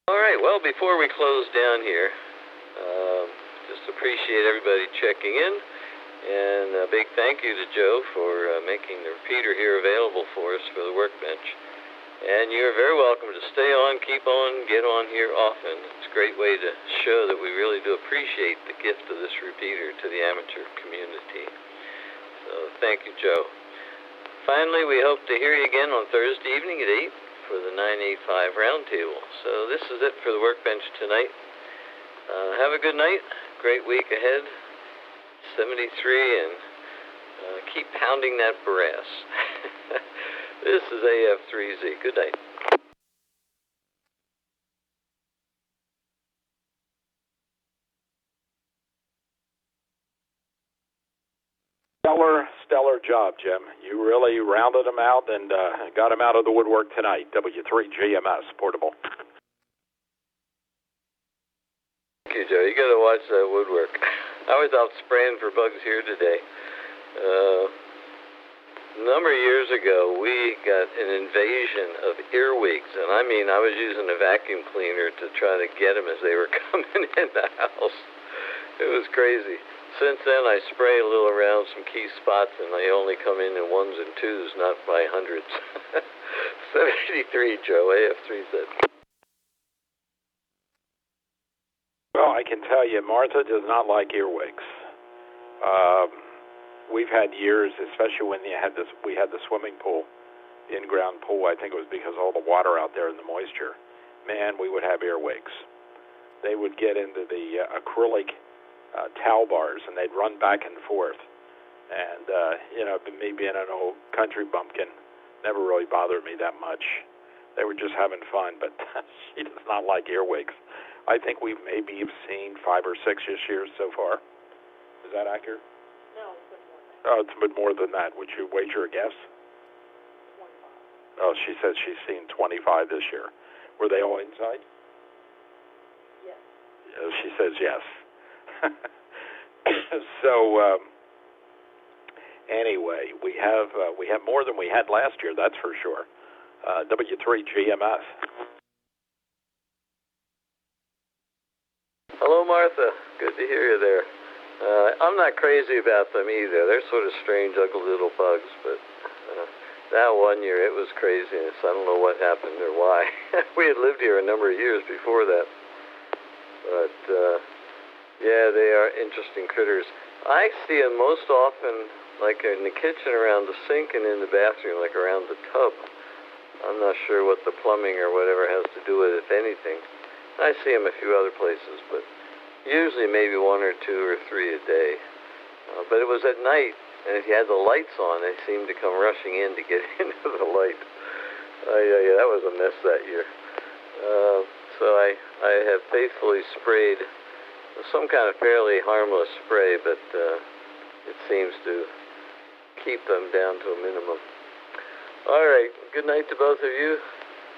All right, well, before we close down here, just appreciate everybody checking in, and a big thank you to Joe for making the repeater here available for us for the workbench. And you're very welcome to stay on, keep on, get on here often. It's a great way to show that we really do appreciate the gift of this repeater to the amateur community. So thank you, Joe. Finally, we hope to hear you again on Thursday evening at 8 for the 985 roundtable. So this is it for the workbench tonight. Have a good night. Great week ahead. 73, and keep pounding that brass. This is AF3Z. Good night. Stellar job, Jim. You really rounded them out and got them out of the woodwork tonight. W3GMS portable. Thank you, Joe. You got to watch that woodwork. I was out spraying for bugs here today. A number of years ago, we got an invasion of earwigs, and I mean, I was using a vacuum cleaner to try to get them as they were coming in the house. It was crazy. Since then, I spray a little around some key spots, and they only come in ones and twos, not by hundreds. 73, Joe, AF3Z. Well, I can tell you, Martha does not like earwigs. We've had years, especially when we had the swimming pool, the in-ground pool. I think it was because of all the water out there and the moisture. Man, we would have earwigs. They would get into the acrylic towel bars, and they'd run back and forth. And, me being an old country bumpkin never really bothered me that much. They were just having fun, but she does not like earwigs. I think we've maybe seen 5 or 6 this year so far. Is that accurate? No, it's been more than that. Oh, it's a bit more than that. Would you wager a guess? 25. Oh, she says she's seen 25 this year. Were they all inside? Yes. She says yes. So anyway, we have more than we had last year. That's for sure. W3GMS. Hello, Martha. Good to hear you there. I'm not crazy about them either. They're sort of strange, ugly little bugs, but that one year it was craziness. I don't know what happened or why. We had lived here a number of years before that. But, yeah, they are interesting critters. I see them most often like in the kitchen around the sink and in the bathroom, like around the tub. I'm not sure what the plumbing or whatever has to do with it, if anything. I see them a few other places, but usually maybe 1 or 2 or 3 a day. But it was at night, and if you had the lights on, they seemed to come rushing in to get into the light. Yeah, that was a mess that year. So I have faithfully sprayed some kind of fairly harmless spray, but it seems to keep them down to a minimum. All right, good night to both of you.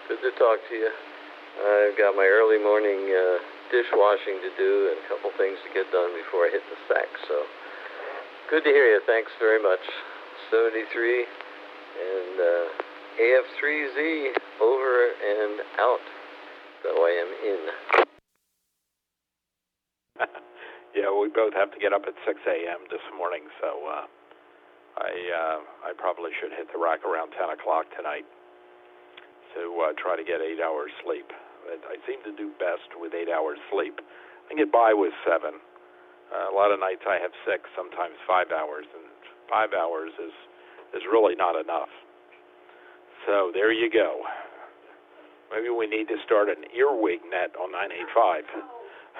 Good to talk to you. I've got my early morning dishwashing to do and a couple things to get done before I hit the sack. So good to hear you. Thanks very much. 73 and AF3Z over and out. So I am in. Yeah, we both have to get up at 6 a.m. this morning, so I probably should hit the rack around 10 o'clock tonight to try to get 8 hours sleep. I seem to do best with 8 hours sleep. I can get by with 7. A lot of nights I have 6, sometimes 5 hours, and 5 hours is really not enough. So there you go. Maybe we need to start an earwig net on 985.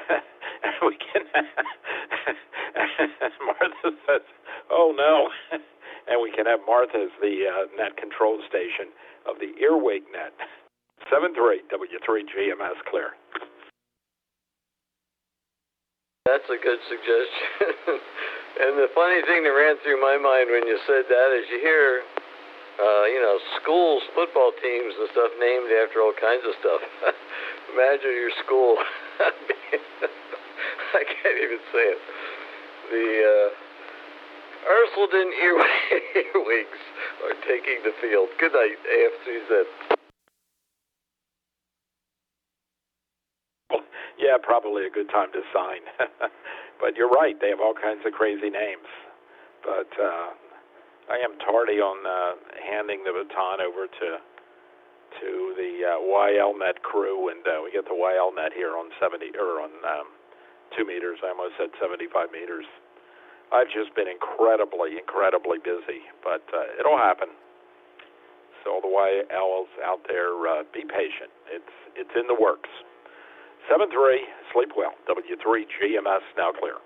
And we can. Martha says, "Oh no," and we can have Martha as the net control station of the earwig net. 73 W3GMS clear. That's a good suggestion. And the funny thing that ran through my mind when you said that is you hear, schools, football teams and stuff named after all kinds of stuff. Imagine your school. I can't even say it. The Ursulden earwigs are taking the field. Good night, AF3Z. Well, yeah, probably a good time to sign. But you're right, they have all kinds of crazy names. But I am tardy on handing the baton over to the YLNet crew, and we get the YLNet here on 2 meters. I almost said 75 meters. I've just been incredibly busy, but it'll happen. So all the YLs out there, be patient. It's in the works. 7-3, sleep well. W3GMS now clear.